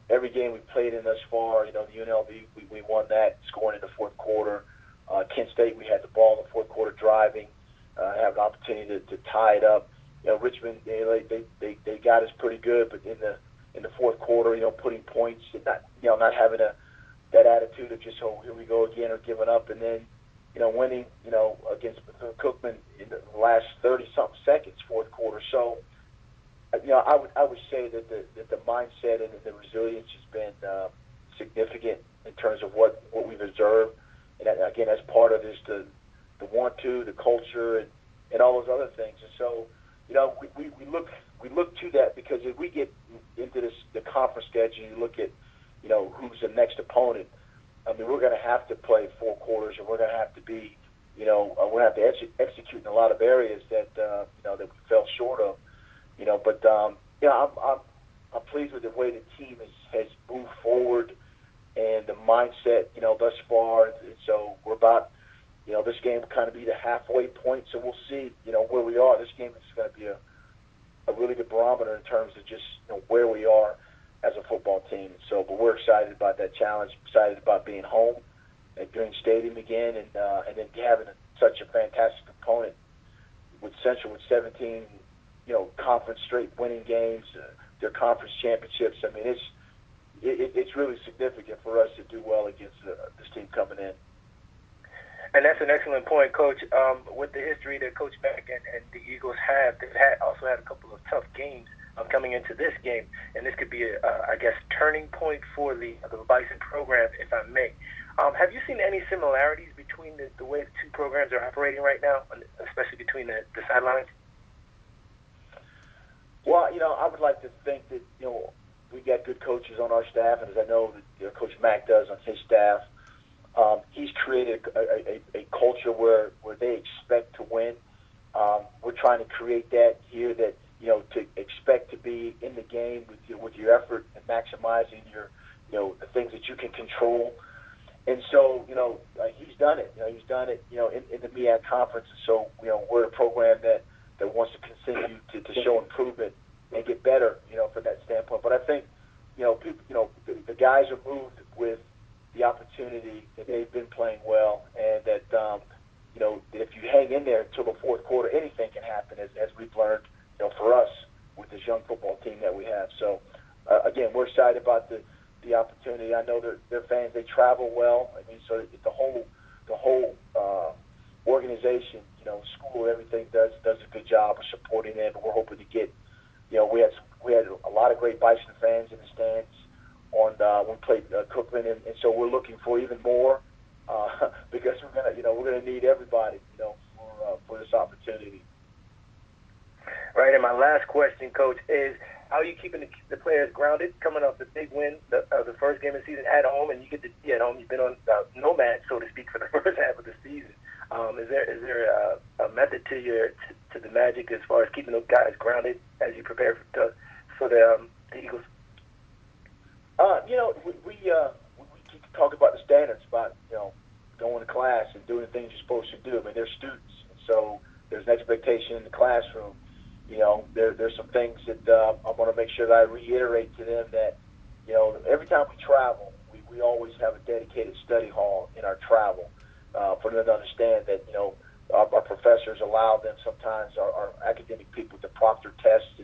Every game we played in thus far, the UNLV, we won that, scoring in the 4th quarter. Kent State, we had the ball in the 4th quarter driving, have an opportunity to tie it up. Richmond, they got us pretty good, but in the 4th quarter, putting points and not having that attitude of just, here we go again, or giving up, and then winning against Bethune-Cookman in the last 30-something seconds, 4th quarter. So I would say that the mindset and the resilience has been significant in terms of what we've observed, and again, that's part of this the want-to, the culture, and all those other things. And so we look to that, because if we get into the conference schedule, you look at who's the next opponent. I mean, we're going to have to play 4 quarters, and we're going to have to be, we're going to have to execute in a lot of areas that that we fell short of. But I'm pleased with the way the team has moved forward, and the mindset, thus far. And so we're about, this game will kind of be the halfway point. So we'll see, where we are. This game is going to be a really good barometer in terms of just where we are as a football team. So, but we're excited about that challenge. Excited about being home at Green Stadium again, and then having such a fantastic opponent with Central with 17, conference straight winning games, their conference championships. I mean, it's really significant for us to do well against this team coming in. And that's an excellent point, Coach. With the history that Coach Mack and the Eagles have, they've also had a couple of tough games coming into this game, and this could be I guess, turning point for the Bison program, if I may. Have you seen any similarities between the way the two programs are operating right now, especially between the sidelines? Well, I would like to think that we got good coaches on our staff, and as I know that Coach Mack does on his staff. He's created a culture where they expect to win. We're trying to create that here, that to expect to be in the game with your effort and maximizing your the things that you can control. And so he's done it. He's done it in the MEAC conference. And so we're a program that wants to continue to show improvement and get better from that standpoint. But I think people, the guys are moved with the opportunity that they've been playing well, and that if you hang in there until the fourth quarter, anything can happen, as we've learned for us with this young football team that we have. So again, we're excited about the opportunity. I know their fans, they travel well. I mean, so the whole organization, school, everything does a good job of supporting them. And we're hoping to get we had a lot of great Bison fans in the stands when we played Cookman, and so we're looking for even more because we're gonna need everybody for this opportunity. Right, and my last question, Coach, is how are you keeping the players grounded coming off the big win, the first game of the season at home, and you get to be at home. You've been on nomad, so to speak, for the first half of the season. Is there a method to the magic as far as keeping those guys grounded as you prepare for the Eagles? We keep talking about the standards, about going to class and doing the things you're supposed to do. I mean, they're students, and so there's an expectation in the classroom. There's some things that I want to make sure that I reiterate to them that every time we travel, we always have a dedicated study hall in our travel for them to understand that our professors allow them sometimes, our academic people, to proctor tests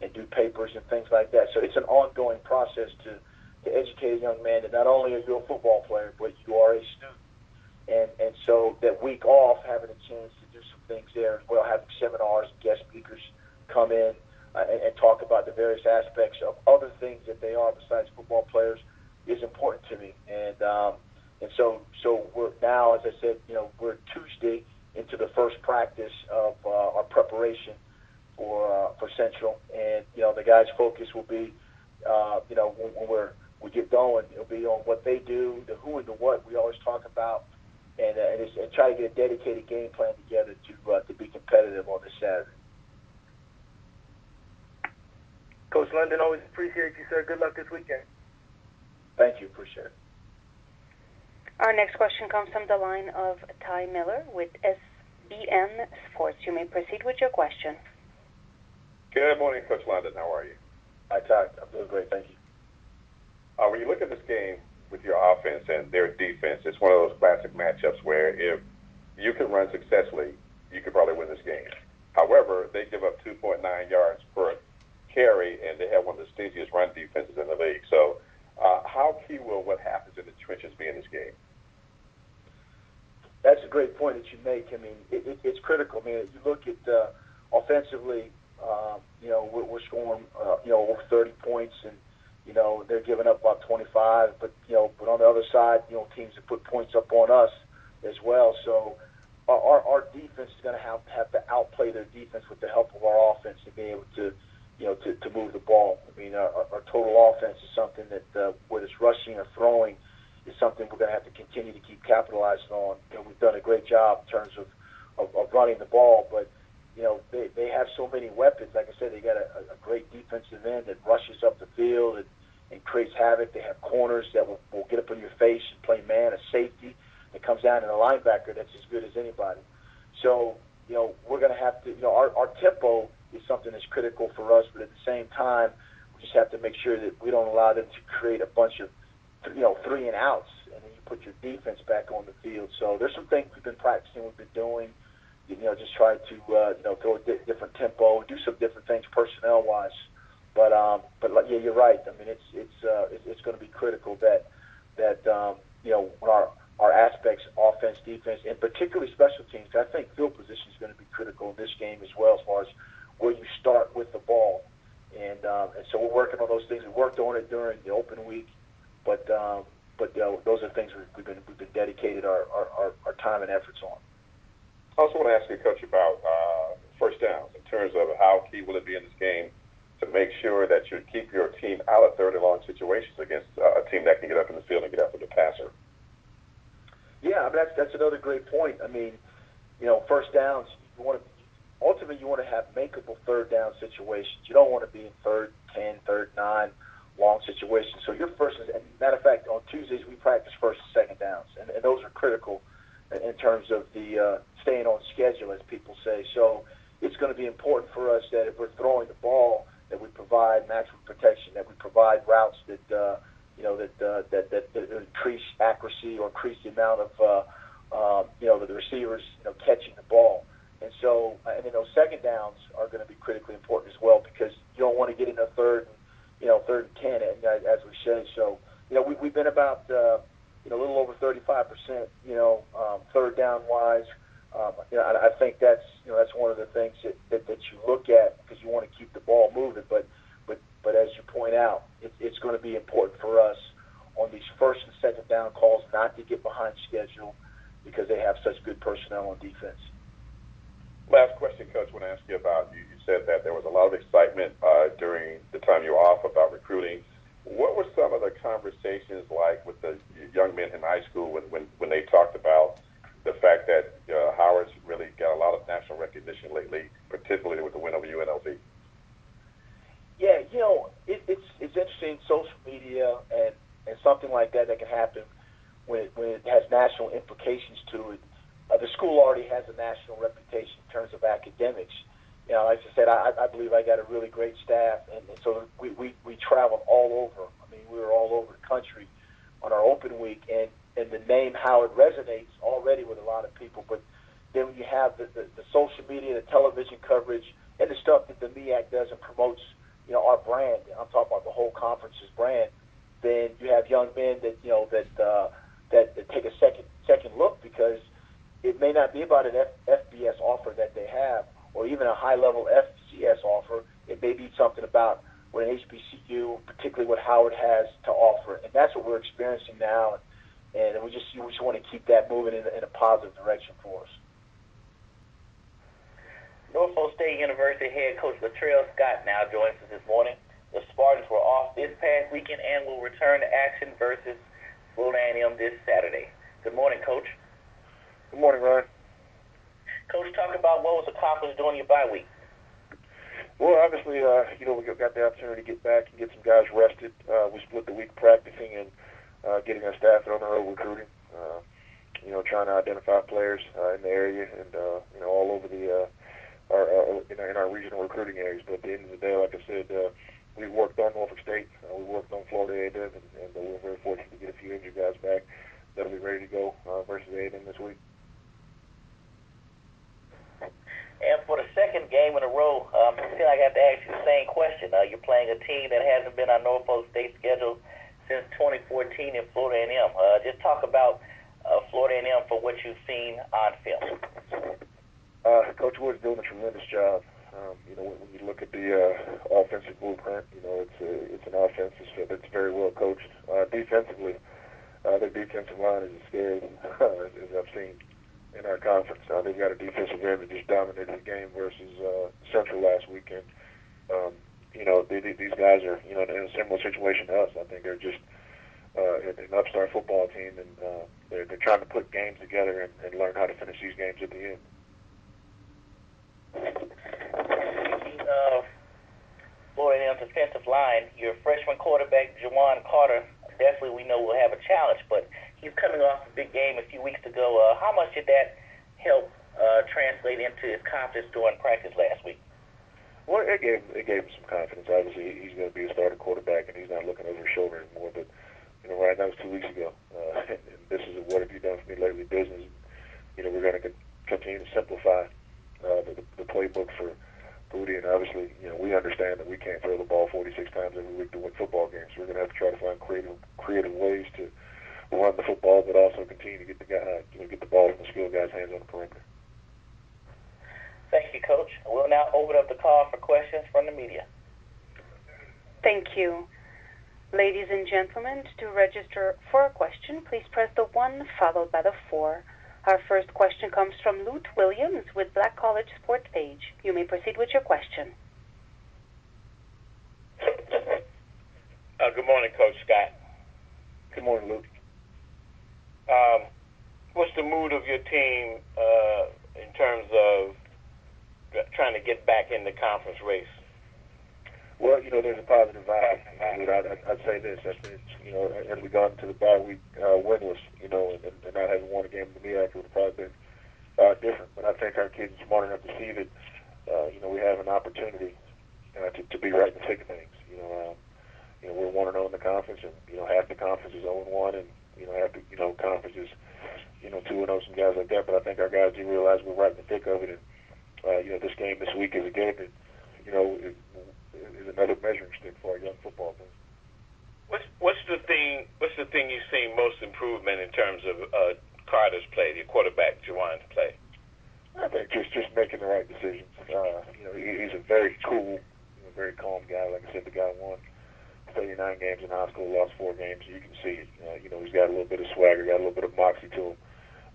and do papers and things like that. So it's an ongoing process to educate a young man that not only are you a football player, but you are a student. And so that week off, having a chance to do some things there as well, having seminars and guest speakers come in and talk about the various aspects of other things that they are besides football players is important to me. And so we're now, as I said, we're Tuesday into the first practice of our preparation for Central, and the guys' focus will be, when we get going, it'll be on what they do, the who and the what we always talk about, and try to get a dedicated game plan together to be competitive on this Saturday. Coach London, always appreciate you, sir. Good luck this weekend. Thank you. Appreciate it. Our next question comes from the line of Ty Miller with SBN Sports. You may proceed with your question. Good morning, Coach London. How are you? Hi, Ty. I'm doing great. Thank you. When you look at this game with your offense and their defense, it's one of those classic matchups where if you can run successfully, you could probably win this game. However, they give up 2.9 yards per carry, and they have one of the stingiest run defenses in the league. So how key will what happens in the trenches be in this game? That's a great point that you make. I mean, it's critical. I mean, you look at offensively, we're scoring, over 30 points, and, they're giving up about 25. But on the other side, teams have put points up on us as well. So our defense is going to have to outplay their defense with the help of our offense to be able to move the ball. I mean, our total offense is something that, whether it's rushing or throwing, is something we're going to have to continue to keep capitalizing on. We've done a great job in terms of running the ball, but they have so many weapons. Like I said, they got a great defensive end that rushes up the field and creates havoc. They have corners that will get up in your face and play man, a safety that comes down, and a linebacker that's as good as anybody. So, we're going to have to, our tempo is something that's critical for us, but at the same time, we just have to make sure that we don't allow them to create a bunch of, 3 and outs, and then you put your defense back on the field. So there's some things we've been practicing, we've been doing, just try to, go a different tempo, do some different things personnel-wise. But yeah, you're right. I mean, it's going to be critical that when our aspects, offense, defense, and particularly special teams. I think field position is going to be critical in this game as well, as far as where you start with the ball. And so we're working on those things. We worked on it during the open week, but those are things we've been dedicated our time and efforts on. I also want to ask you, Coach, about first downs in terms of how key will it be in this game to make sure that you keep your team out of third and long situations against a team that can get up in the field and get after the passer. Yeah, I mean, that's another great point. I mean, first downs, ultimately you want to have makeable third down situations. You don't want to be in third 10, third 9 long situations. So your first is, matter of fact, on Tuesdays we practice first and second downs, and those are critical in terms of the staying on schedule, as people say. So it's going to be important for us that if we're throwing the ball, that we provide maximum protection, that we provide routes that increase accuracy or increase the amount of the receivers catching the ball. And so, and then those second downs are going to be critically important as well, because you don't want to get into third and 10, as we say. So, we've been about a little over 35%, third down wise. I think that's one of the things that you look at, because you want to keep the ball moving. But as you point out, it's going to be important for us on these first and second down calls not to get behind schedule, because they have such good personnel on defense. Last question, Coach, I want to ask you about, you said that there was a lot of excitement during the time you were off about recruiting. What were some of the conversations like with the young men in high school when they talked about the fact that Howard's really got a lot of national recognition lately, particularly with the win over UNLV? Yeah, it's interesting, social media and something like that can happen when it has national implications to it. The school already has a national reputation in terms of academics. Like I said, I believe I got a really great staff, and so we traveled all over. I mean, we were all over the country on our open week, and the name Howard resonates already with a lot of people. But then when you have the social media, the television coverage, and the stuff that the MEAC does and promotes, our brand, I'm talking about the whole conference's brand, then you have young men that take a second look, because it may not be about an FBS offer that they have, or even a high-level FCS offer. It may be something about what an HBCU, particularly what Howard has to offer, and that's what we're experiencing now. And we just want to keep that moving in a positive direction for us. Norfolk State University head coach Latrell now joins us this morning. The Spartans were off this past weekend and will return to action versus Florida A&M this Saturday. Good morning, Coach. Good morning, Ryan. Coach, talk about what was accomplished during your bye week. Well, obviously, we got the opportunity to get back and get some guys rested. We split the week practicing and getting our staff on the road recruiting. Trying to identify players in the area and all over in our regional recruiting areas. But at the end of the day, like I said, we worked on Norfolk State, we worked on Florida A&M, and we're very fortunate to get a few injured guys back that'll be ready to go versus A&M this week. And for the second game in a row, I feel like I have to ask you the same question. You're playing a team that hasn't been on Norfolk State's schedule since 2014 in Florida A&M. Just talk about Florida A&M for what you've seen on film. Coach Wood's doing a tremendous job. When you look at the offensive blueprint, it's an offense that's very well coached. Defensively, their defensive line is as scary as I've seen in our conference. They've got a defensive end that just dominated the game versus Central last weekend. These guys are in a similar situation to us. I think they're just an upstart football team, and they're trying to put games together and learn how to finish these games at the end. Florida and on the defensive line, your freshman quarterback, Juwan Carter, definitely we know will have a challenge, but he's coming off a big game a few weeks ago. How much did that help translate into his confidence during practice last week? Well, it gave him some confidence. Obviously, he's going to be a starting quarterback, and he's not looking over his shoulder anymore. But, right now it's 2 weeks ago. And this is a what have you done for me lately business. We're going to continue to simplify the playbook for Booty. And obviously, we understand that we can't throw the ball 46 times every week to win football games. So we're going to have to try to find creative ways to run the football, but also continue to get the ball in the skilled guys' hands on the perimeter. Thank you, Coach. We'll now open up the call for questions from the media. Thank you. Ladies and gentlemen, to register for a question, please press the 1 followed by the 4. Our first question comes from Lute Williams with Black College Sports Page. You may proceed with your question. Good morning, Coach Scott. Good morning, Luke. What's the mood of your team in terms of trying to get back in the conference race? Well, there's a positive vibe. I'd say this. I think, had we gone into the bye week winless, and not having won a game in the MEAC, it would have probably been different. But I think our kids are smart enough to see that, we have an opportunity to be right in the thick of things. We're 1-0 in the conference, and, half the conference is 0-1, and, half the, conference is, 2-0, some guys like that. But I think our guys do realize we're right in the thick of it, and, this game this week is a game that, is another measuring stick for our young football team. What's the thing you've seen most improvement in terms of Carter's play, your quarterback Juwan's play? I think just making the right decisions. He's a very cool, very calm guy. Like I said, the guy won 39 games in high school, lost 4 games. You can see it. He's got a little bit of swagger, got a little bit of moxie to him.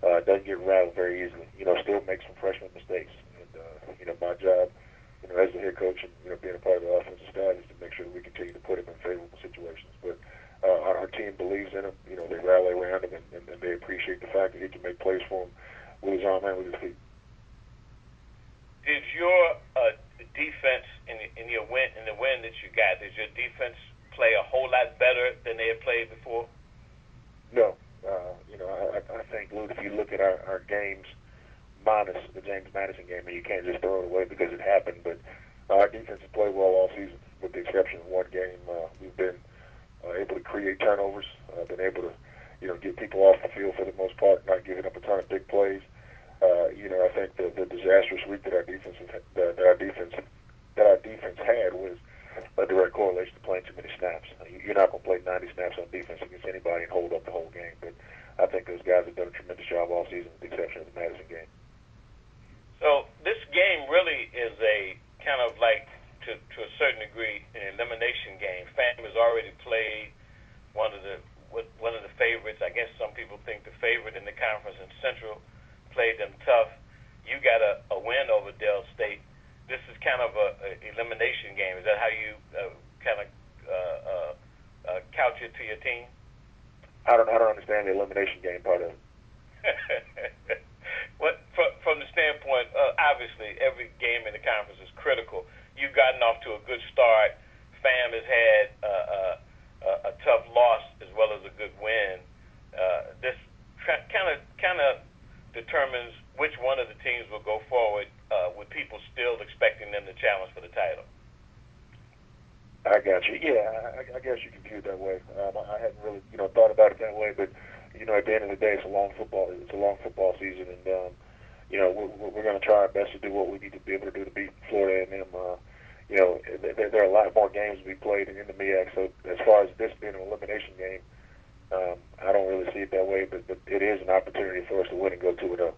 Doesn't get rattled very easily. Still makes some freshman mistakes. And, my job, as the head coach and, being a part of the offensive staff is to make sure that we continue to put him in favorable situations. But our team believes in him. They rally around him, and they appreciate the fact that he can make plays for him with his arm and with his feet. Did your defense in the win that you got, did your defense play a whole lot better than they had played before? No. I think, Luke, if you look at our games minus the James Madison game, and you can't just throw it away because it happened, but our defense has played well all season, with the exception of one game. We've been able to create turnovers, been able to, get people off the field for the most part, not giving up a ton of big plays. I think the disastrous week that our defense had was a direct correlation to playing too many snaps. You're not going to play 90 snaps on defense against anybody and hold up the whole game, but I think those guys have done a tremendous job all season, with the exception of the Madison game. So this game really is a kind of like, to a certain degree, an elimination game. Fam has already played one of the favorites. I guess some people think the favorite in the conference in Central, played them tough. You got a win over Dell State. This is kind of a elimination game. Is that how you couch it to your team? I don't understand the elimination game part of it. From the standpoint, obviously, every game in the conference is critical. You've gotten off to a good start. Fam has had a tough loss as well as a good win. This kind of determines which one of the teams will go forward, with people still expecting them to challenge for the title. I got you. Yeah, I guess you can view it that way. I hadn't really, thought about it that way, but at the end of the day, it's a long football season, and we're going to try our best to do what we need to be able to do to beat Florida A&M. There are a lot more games to be played in the MEAC, so as far as this being an elimination game, I don't really see it that way, but it is an opportunity for us to win and go 2-0.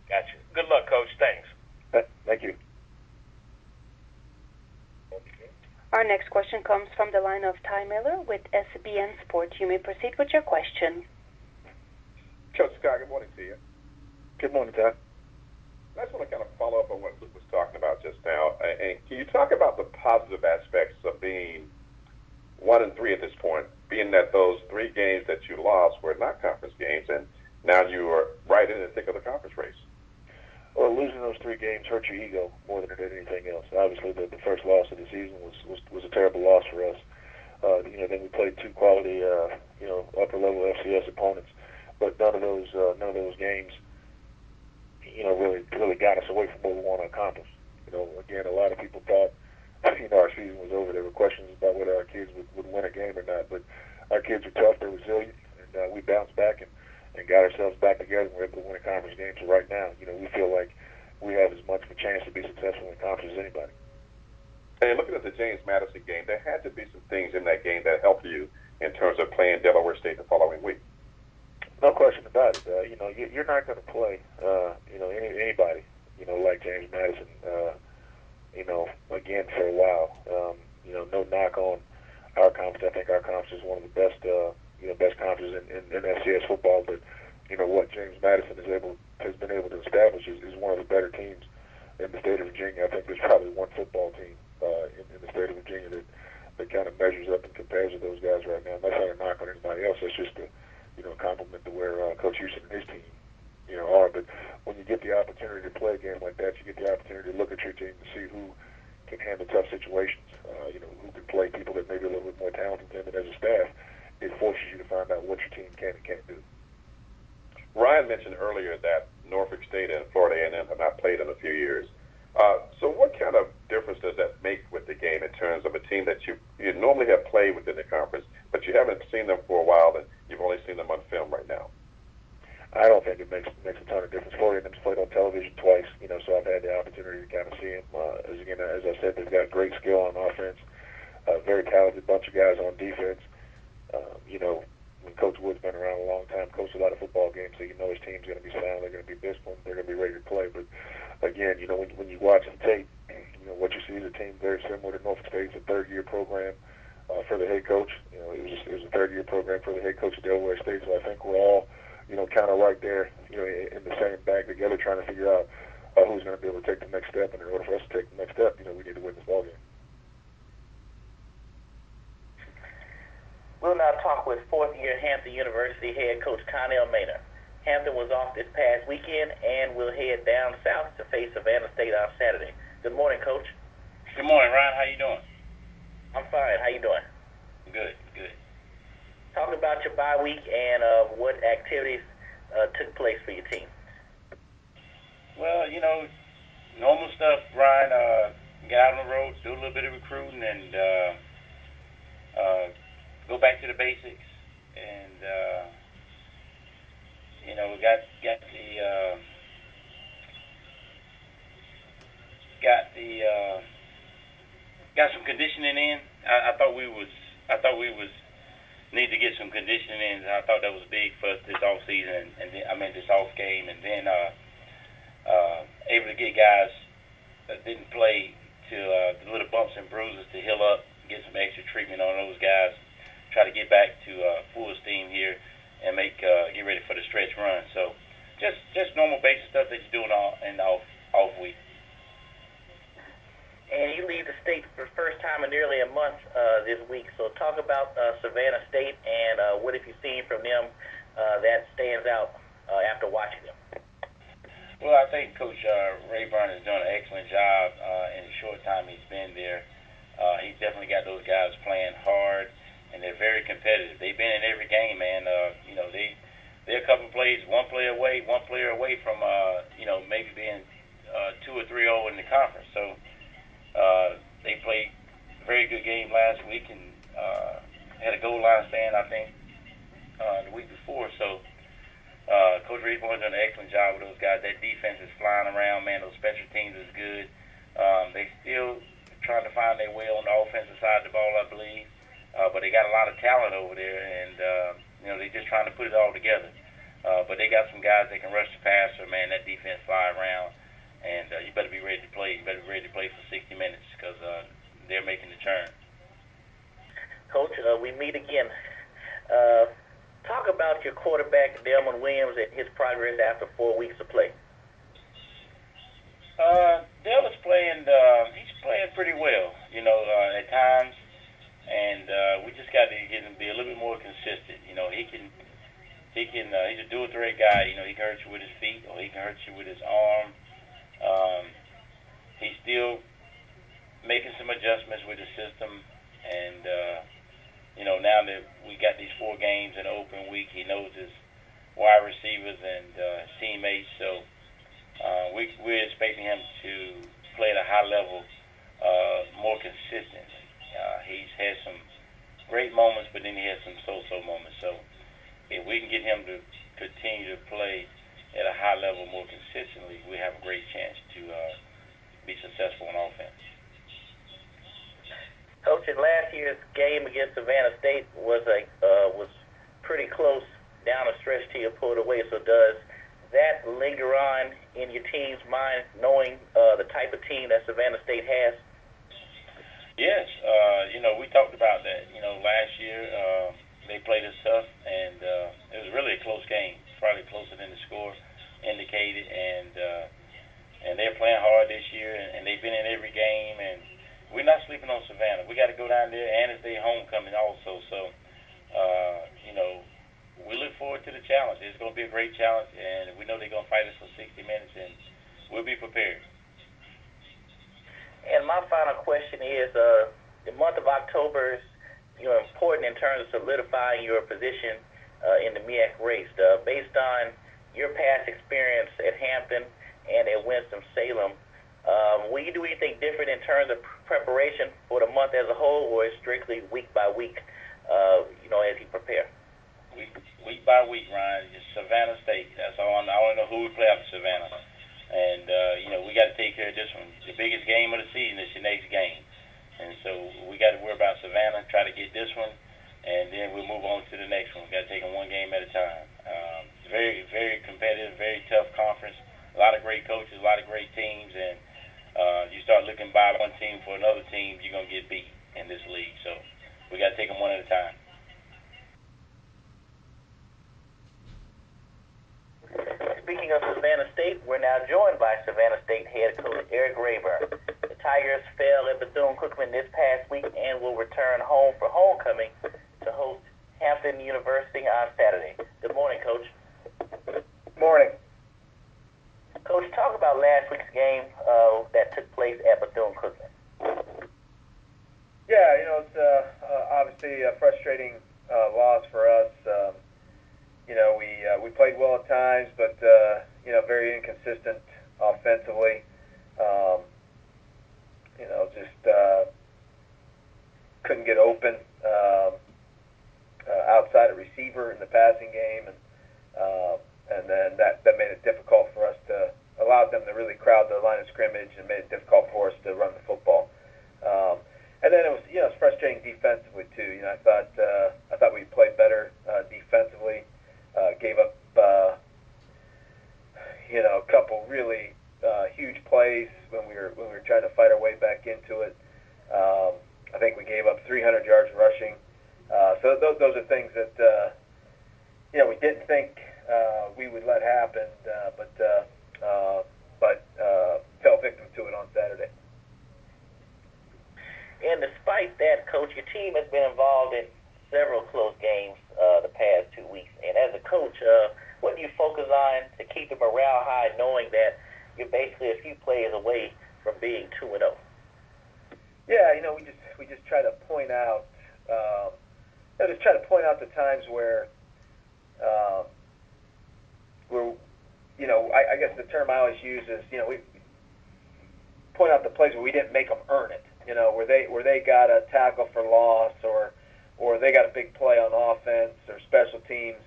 Gotcha. Good luck, Coach. Thanks. Thank you. Our next question comes from the line of Ty Miller with SBN Sports. You may proceed with your question. Coach Scott, good morning to you. Good morning, Ty. I just want to kind of follow up on what Luke was talking about just now. And can you talk about the positive aspects of being 1-3 at this point, being that those 3 games that you lost were not conference games, and now you are right in the thick of the conference race? Well, losing those 3 games hurt your ego more than it did anything else. Obviously, the first loss of the season was a terrible loss for us. Then we played 2 quality, upper level FCS opponents, but none of those games, really got us away from what we want to accomplish. Again, a lot of people thought, our season was over. There were questions about whether our kids would win a game or not, but our kids are tough, they're resilient, and we bounced back and got ourselves back together, and we're able to win a conference game. So right now, we feel like we have as much of a chance to be successful in the conference as anybody. Hey, looking at the James Madison game, there had to be some things in that game that helped you in terms of playing Delaware State the following week. No question about it. You're not going to play, anybody, like James Madison, again for a while. No knock on our conference. I think our conference is one of the best, best conferences in FCS football. But what James Madison has been able to establish is one of the better teams in the state of Virginia. I think there's probably one football team in the state of Virginia that kind of measures up and compares with those guys right now. And that's not a knock on anybody else. That's just a compliment to where Coach Houston and his team are. But when you get the opportunity to play a game like that, you get the opportunity to look at your team to see who can handle tough situations, who can play people that may be a little bit more talented than them. And as a staff, it forces you to find out what your team can and can't do. Ryan mentioned earlier that Norfolk State and Florida A&M have not played in a few years. So what kind of difference does that make with the game in terms of a team that you normally have played within the conference, but you haven't seen them for a while and you've only seen them on film right now? I don't think it makes a ton of difference. Florida A&M's played on television twice, so I've had the opportunity to kind of see them. As I said, they've got great skill on offense, a very talented bunch of guys on defense. Coach Wood's been around a long time, coached a lot of football games, so his team's going to be sound, they're going to be disciplined, they're going to be ready to play. But again, when you watch the tape, what you see is a team very similar to Norfolk State. It's a third-year program for the head coach. It was a third-year program for the head coach at Delaware State. So I think we're all, kind of right there, in the same bag together, trying to figure out who's going to be able to take the next step. And in order for us to take the next step, we need to win this ball game. We'll now talk with fourth-year Hampton University head coach Connell Maynor. Hampton was off this past weekend and will head down south to face Savannah State on Saturday. Good morning, Coach. Good morning, Ryan. How you doing? I'm fine. How you doing? Good. Talk about your bye week and what activities took place for your team. Well, normal stuff, Ryan. Get out on the road, do a little bit of recruiting, and go back to the basics. And we got some conditioning in. I thought we was need to get some conditioning in. I thought that was big for us this off season, and then this off game, and then able to get guys that didn't play to the little bumps and bruises to heal up, get some extra treatment on those guys, try to get back to full steam here, and get ready for the stretch run. So just normal basic stuff that you're doing in the off week. And you leave the state for the first time in nearly a month this week. So talk about Savannah State and what have you seen from them that stands out after watching them? Well, I think Coach Raeburn has done an excellent job in the short time he's been there. He's definitely got those guys playing hard, and they're very competitive. They've been in every game, man. They're a couple of plays, one player away from maybe being 2 or 3-0 in the conference. So they played a very good game last week and had a goal line stand, I think, the week before. So Coach Raeburn done an excellent job with those guys. That defense is flying around, man. Those special teams is good. They still trying to find their way on the offensive side of the ball, I believe. But they got a lot of talent over there, and they're just trying to put it all together. But they got some guys that can rush the passer, man. That defense fly around, and you better be ready to play. You better be ready to play for 60 minutes because they're making the turn. Coach, we meet again. Talk about your quarterback, Delman Williams, and his progress after 4 weeks of play. Dale is playing. He's playing pretty well, at times. And we just got to get him to be a little bit more consistent. He's a dual threat guy. He can hurt you with his feet or he can hurt you with his arm. He's still making some adjustments with the system, and now that we got these 4 games in the open week, he knows his wide receivers and teammates. So we're expecting him to play at a high level more consistently. He's had some great moments, but then he has some so-so moments. So if we can get him to continue to play at a high level more consistently, we have a great chance to be successful on offense. Coach, in last year's game against Savannah State was pretty close down the stretch till you pulled away. So does that linger on in your team's mind, knowing the type of team that Savannah State has? Yes, we talked about that. Last year they played us tough, and it was really a close game, probably closer than the score indicated. And they're playing hard this year, and they've been in every game. And we're not sleeping on Savannah. We got to go down there, and it's their homecoming also. So, we look forward to the challenge. It's going to be a great challenge, and we know they're going to fight us for 60 minutes, and we'll be prepared. And my final question is, the month of October is important in terms of solidifying your position in the MEAC race. Based on your past experience at Hampton and at Winston-Salem, will you do anything different in terms of preparation for the month as a whole, or is strictly week by week, as you prepare? Week by week, Ryan. It's Savannah State. That's all I know. I don't know who we play after Savannah. And, we got to take care of this one. The biggest game of the season is your next game. And so we got to worry about Savannah, try to get this one, and then we'll move on to the next one. We got to take them one game at a time. It's very, very competitive, very tough conference. A lot of great coaches, a lot of great teams, and you start looking by one team for another team, you're going to get beat in this league. So we got to take them one at a time. Speaking of Savannah State, we're now joined by Savannah State head coach Erik Raeburn. The Tigers fell at Bethune-Cookman this past week and will return home for homecoming to host Hampton University on Saturday. Good morning, Coach. Morning. Coach, talk about last week's game that took place at Bethune-Cookman. Yeah, it's obviously a frustrating loss for us. We played well at times, but very inconsistent offensively. Just couldn't get open outside of receiver in the passing game, and then that made it difficult for us to allow them to really crowd the line of scrimmage, and made it difficult for us to run the football. And then it was it's frustrating defensively too. I thought we played better defensively. Gave up a couple really huge plays when we were trying to fight our way back into it. I think we gave up 300 yards rushing. So those are things that we didn't think we would let happen, but fell victim to it on Saturday. And despite that, Coach, your team has been involved in several close games the past 2 weeks. And as a coach, what do you focus on to keep the morale high, knowing that you're basically a few plays away from being 2-0? Yeah, we just try to point out the times where I guess the term I always use is we point out the plays where we didn't make them earn it. Where they got a tackle for loss, or they got a big play on offense or special teams,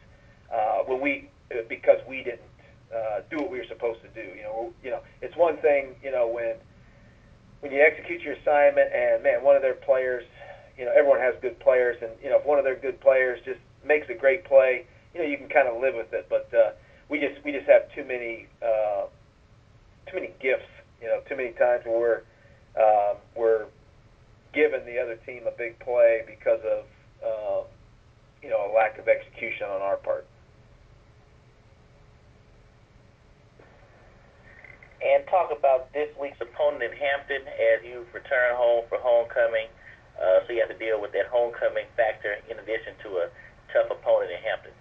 because we didn't do what we were supposed to do. It's one thing, when you execute your assignment and one of their players, everyone has good players, and if one of their good players just makes a great play, you can kind of live with it. But we just have too many gifts. Too many times where we're giving the other team a big play because of a lack of execution on our part. And talk about this week's opponent in Hampton as you return home for homecoming. So you have to deal with that homecoming factor in addition to a tough opponent in Hampton.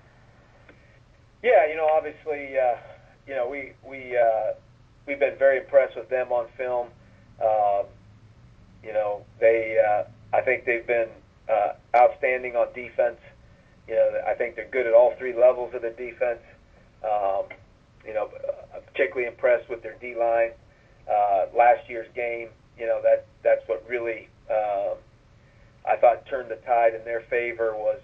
Yeah, obviously, we we've been very impressed with them on film. I think they've been outstanding on defense. I think they're good at all three levels of the defense. I'm particularly impressed with their D-line. Last year's game, that's what really I thought turned the tide in their favor was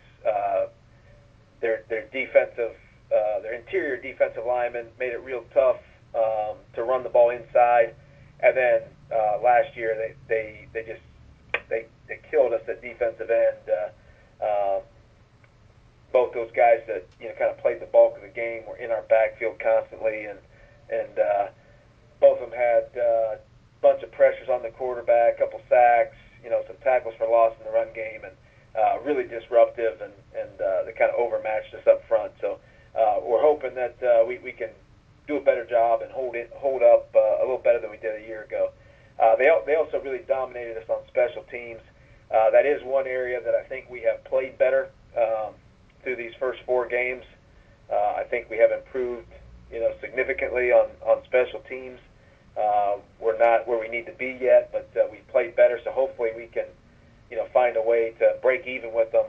their defensive, their interior defensive linemen made it real tough to run the ball inside, and then last year they killed us at defensive end. Both those guys that kind of played the bulk of the game were in our backfield constantly, and both of them had a bunch of pressures on the quarterback, a couple sacks, some tackles for loss in the run game, and really disruptive, and they kind of overmatched us up front. So we're hoping that we can do a better job and hold up a little better than we did a year ago. They also really dominated us on special teams. That is one area that I think we have played better through these first 4 games. I think we have improved, significantly on special teams. We're not where we need to be yet, but we've played better. So hopefully we can, find a way to break even with them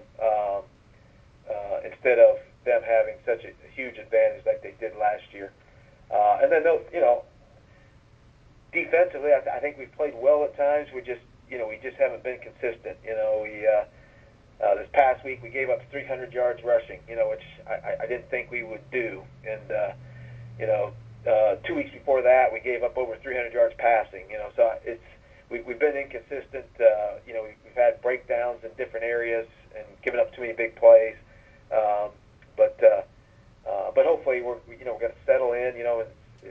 instead of them having such a huge advantage like they did last year. And then, defensively, I think we've played well at times. We just haven't been consistent. This past week we gave up 300 yards rushing, which I didn't think we would do. And 2 weeks before that we gave up over 300 yards passing. So we've been inconsistent. We've had breakdowns in different areas and given up too many big plays. But hopefully we're going to settle in. And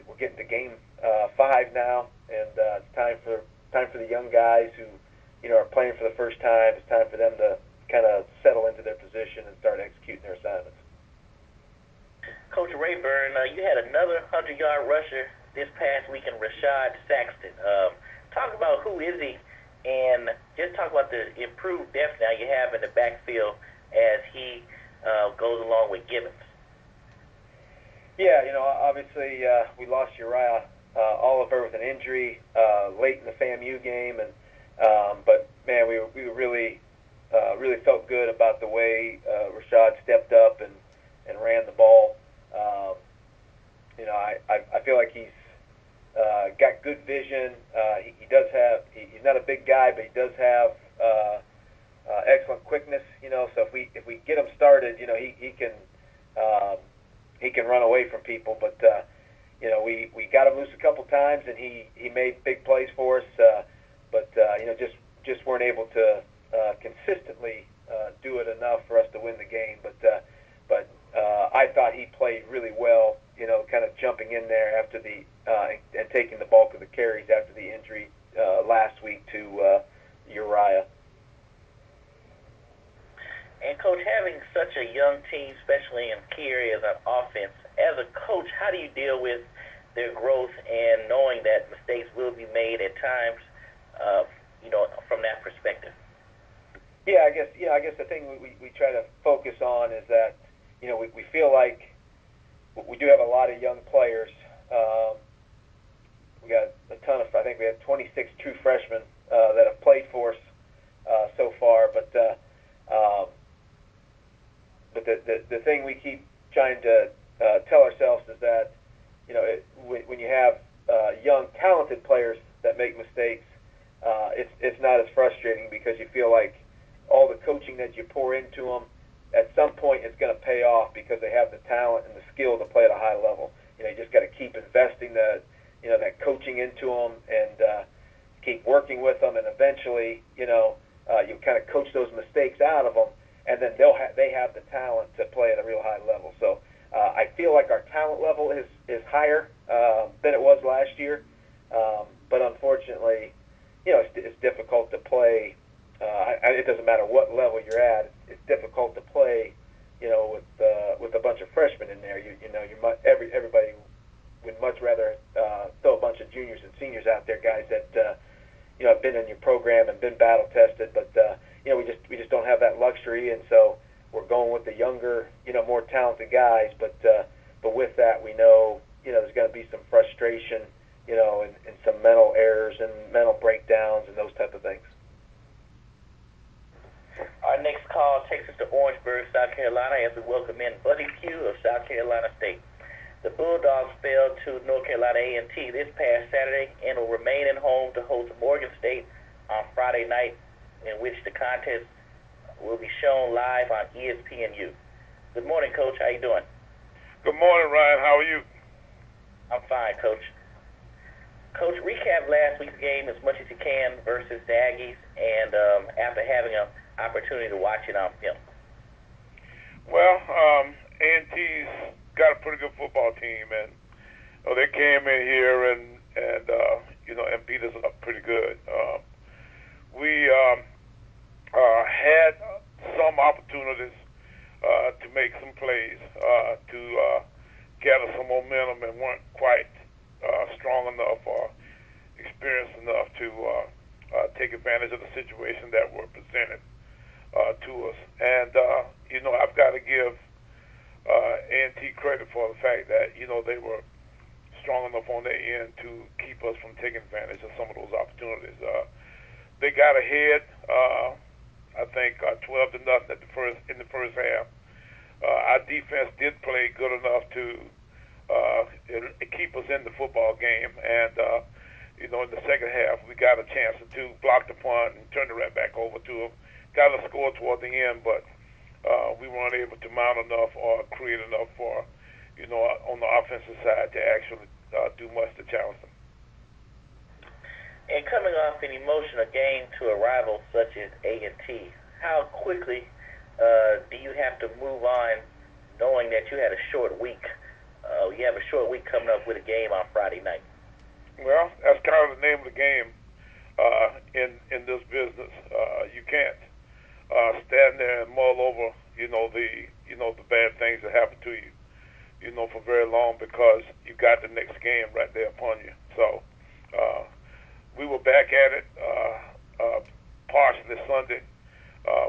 we're getting to game 5 now, and it's time for the young guys who are playing for the first time. It's time for them to kind of settle into their position and start executing their assignments. Coach Raeburn, you had another 100-yard rusher this past week in Rashad Saxton. Talk about who is he, and just talk about the improved depth now you have in the backfield as he goes along with Gibbons. Yeah, obviously we lost Uriah Oliver with an injury late in the FAMU game, and but man, we really felt good about the way Rashad stepped up and ran the ball. I feel like he's got good vision. He does have. He's not a big guy, but he does have excellent quickness. So if we get him started, he can run away from people. But we got him loose a couple times, and he made big plays for us. But just weren't able to consistently do it enough for us to win the game. But I thought he played really well. Kind of jumping in there after and taking the bulk of the carries after the injury last week to Uriah. And, Coach, having such a young team, especially in key areas of offense, as a coach, how do you deal with their growth and knowing that mistakes will be made at times, from that perspective? Yeah, I guess the thing we try to focus on is that, we feel like we do have a lot of young players. We got a ton of, I think we had 26 true freshmen that have played for us so far, but the thing we keep trying to tell ourselves is that, when you have young, talented players that make mistakes, it's not as frustrating because you feel like all the coaching that you pour into them, at some point it's going to pay off because they have the talent and the skill to play at a high level. You just got to keep investing that coaching into them and keep working with them, and eventually, you kind of coach those mistakes out of them, and then they have the talent to play at a real high level. So I feel like our talent level is higher than it was last year, but unfortunately, it's difficult to play. It doesn't matter what level you're at. It's difficult to play, with a bunch of freshmen in there. Everybody would much rather throw a bunch of juniors and seniors out there, guys that have been in your program and been battle tested. But we just don't have that luxury, and so we're going with the younger, more talented guys. But with that, we know there's going to be some frustration, and some mental errors and mental breakdowns and those type of things. Our next call takes us to Orangeburg, South Carolina, as we welcome in Buddy Pough of South Carolina State. The Bulldogs fell to North Carolina A&T this past Saturday and will remain at home to host Morgan State on Friday night, in which the contest will be shown live on ESPNU. Good morning, Coach. How you doing? Good morning, Ryan. How are you? I'm fine, Coach. Coach, recap last week's game as much as you can versus the Aggies, and after having an opportunity to watch it on film. Well, A&T's got a pretty good football team, and they came in here and beat us up pretty good. We had some opportunities to make some plays to gather some momentum, and weren't quite strong enough or experienced enough to take advantage of the situation that were presented to us. And I've got to give A&T credit for the fact that they were strong enough on their end to keep us from taking advantage of some of those opportunities. They got ahead, I think, 12-0 in the first half. Our defense did play good enough to keep us in the football game, and in the second half we got a chance to block the punt and turn it right back over to them. Got a score toward the end, but we weren't able to mount enough or create enough for, on the offensive side to actually do much to challenge them. And coming off an emotional game to a rival such as A&T, how quickly do you have to move on, knowing that you had a short week? You have a short week coming up with a game on Friday night. Well, that's kind of the name of the game in this business. You can't stand there and mull over, the bad things that happen to you, for very long, because you got the next game right there upon you. So we were back at it partially Sunday.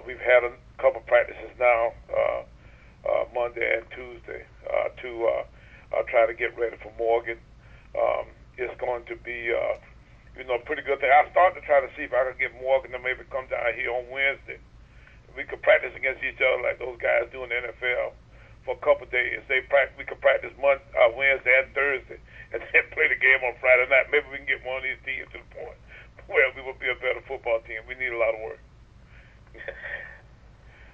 We've had a couple practices now, Monday and Tuesday, to try to get ready for Morgan. It's going to be a pretty good thing. I started to try to see if I could get Morgan to maybe come down here on Wednesday. We could practice against each other like those guys do in the NFL for a couple of days. We could practice Wednesday and Thursday, and then play the game on Friday night. Maybe we can get one of these teams to the point where we will be a better football team. We need a lot of work.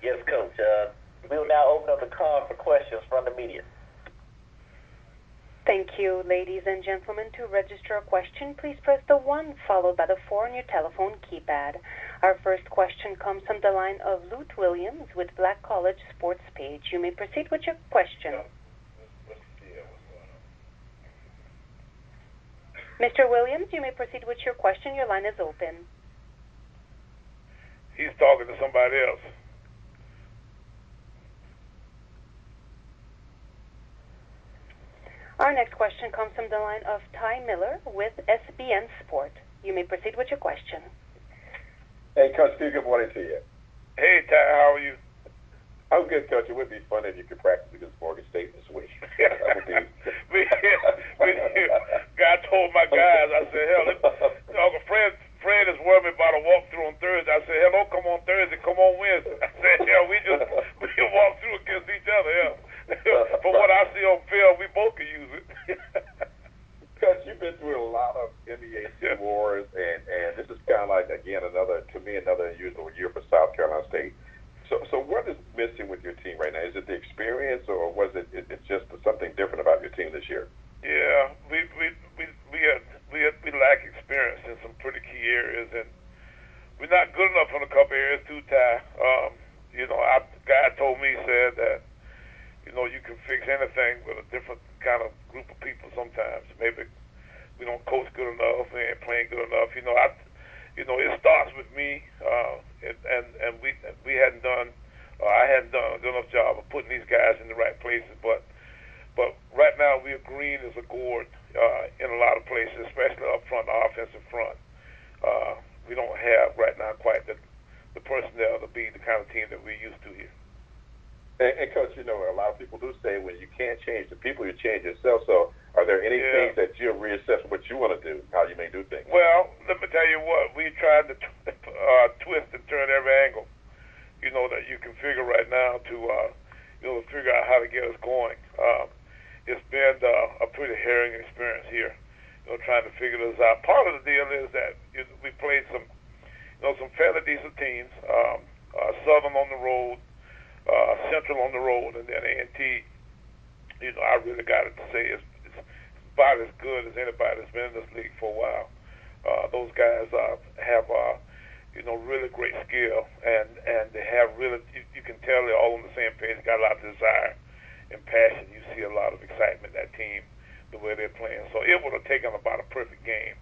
Yes, Coach. We will now open up the call for questions from the media. Thank you, ladies and gentlemen. To register a question, please press the 1 followed by the 4 on your telephone keypad. Our first question comes from the line of Lute Williams with Black College Sports Page. You may proceed with your question. Mr. Williams, you may proceed with your question. Your line is open. He's talking to somebody else. Our next question comes from the line of Ty Miller with SBN Sport. You may proceed with your question. Hey, Coach Steve, good morning to you. Hey, Ty, how are you? I'm good, Coach. It would be fun if you could practice against Morgan State this week. God told my guys, I said, hell, Fred is worried about a walkthrough on Thursday. I said, hell, don't come on Thursday, come on Wednesday. I said, hell, we walk through against each other, yeah. From what I see on film, we both can use it. Coach, you've been through a lot of MEAC wars, and this is kind of like, again, another unusual year for South Carolina State. So what is missing with your team right now? Is it the experience, or was it's just something different about your team this year? Yeah, we lack experience in some pretty key areas, and we're not good enough in a couple areas too, Ty. God told me, said that you can fix anything with a different kind of group of people sometimes. Maybe we don't coach good enough, we ain't playing good enough. It starts with me, and we hadn't done, I hadn't done a good enough job of putting these guys in the right places. But right now we are green as a gourd in a lot of places, especially up front, the offensive front. We don't have right now quite the personnel to be the kind of team that we're used to here. And Coach, you know, a lot of people do say when you can't change the people, you change yourself. So are there any things that you'll reassess what you want to do, how you may do things? Well, let me tell you what, we tried to twist and turn every angle, you know, that you can figure right now to, you know, figure out how to get us going. It's been a pretty harrowing experience here, you know, trying to figure this out. Part of the deal is that we played some, you know, some fairly decent teams, Southern on the road, Central on the road, and then A&T, you know, I really got it to say it's about as good as anybody that's been in this league for a while. Those guys have, you know, really great skill, and they have really, you can tell they're all on the same page. They got a lot of desire and passion. You see a lot of excitement in that team, the way they're playing. So it would have taken about a perfect game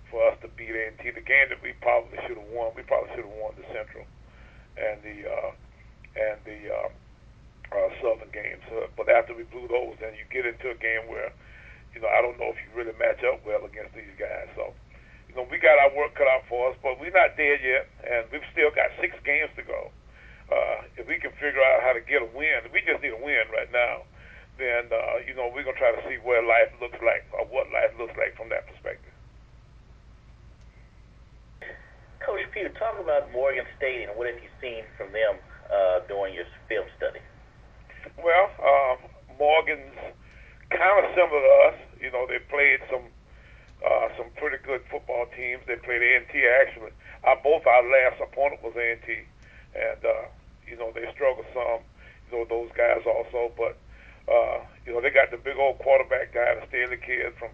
for us to beat A&T. The game that we probably should have won, we probably should have won the Central and the Southern games. But after we blew those, then you get into a game where, you know, I don't know if you really match up well against these guys. So, you know, we got our work cut out for us, but we're not dead yet, and we've still got 6 games to go. If we can figure out how to get a win, we just need a win right now, then, you know, we're going to try to see where life looks like or what life looks like from that perspective. Coach Pough, talk about Morgan State and what have you seen from them during your film study? Well, Morgan's kind of similar to us. You know, they played some pretty good football teams. They played A&T actually. Both our last opponent was A&T, and you know, they struggled some. You know, those guys also, but you know, they got the big old quarterback guy, the Staley kid from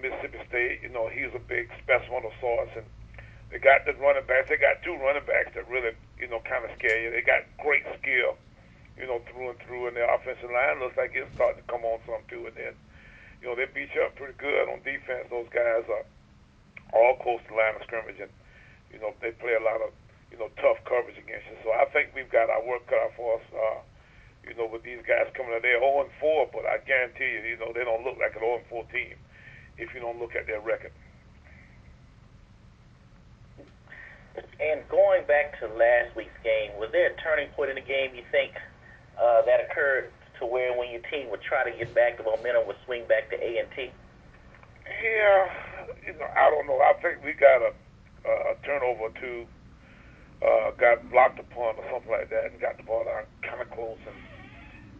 Mississippi State. You know, he's a big specimen of sorts, and they got the running backs. They got 2 running backs that really, you know, kind of scare you. They got great skill, you know, through and through, and their offensive line looks like it's starting to come on some too. And then, you know, they beat you up pretty good on defense. Those guys are all close to the line of scrimmage, and, you know, they play a lot of, you know, tough coverage against you. So I think we've got our work cut out for us, you know, with these guys coming out. They're 0-4, but I guarantee you, you know, they don't look like an 0-4 team if you don't look at their record. And going back to last week's game, was there a turning point in the game you think that occurred to where when your team would try to get back, the momentum would swing back to A&T? Yeah, you know, I don't know. I think we got a turnover or two, got blocked upon or something like that, and got the ball out kind of close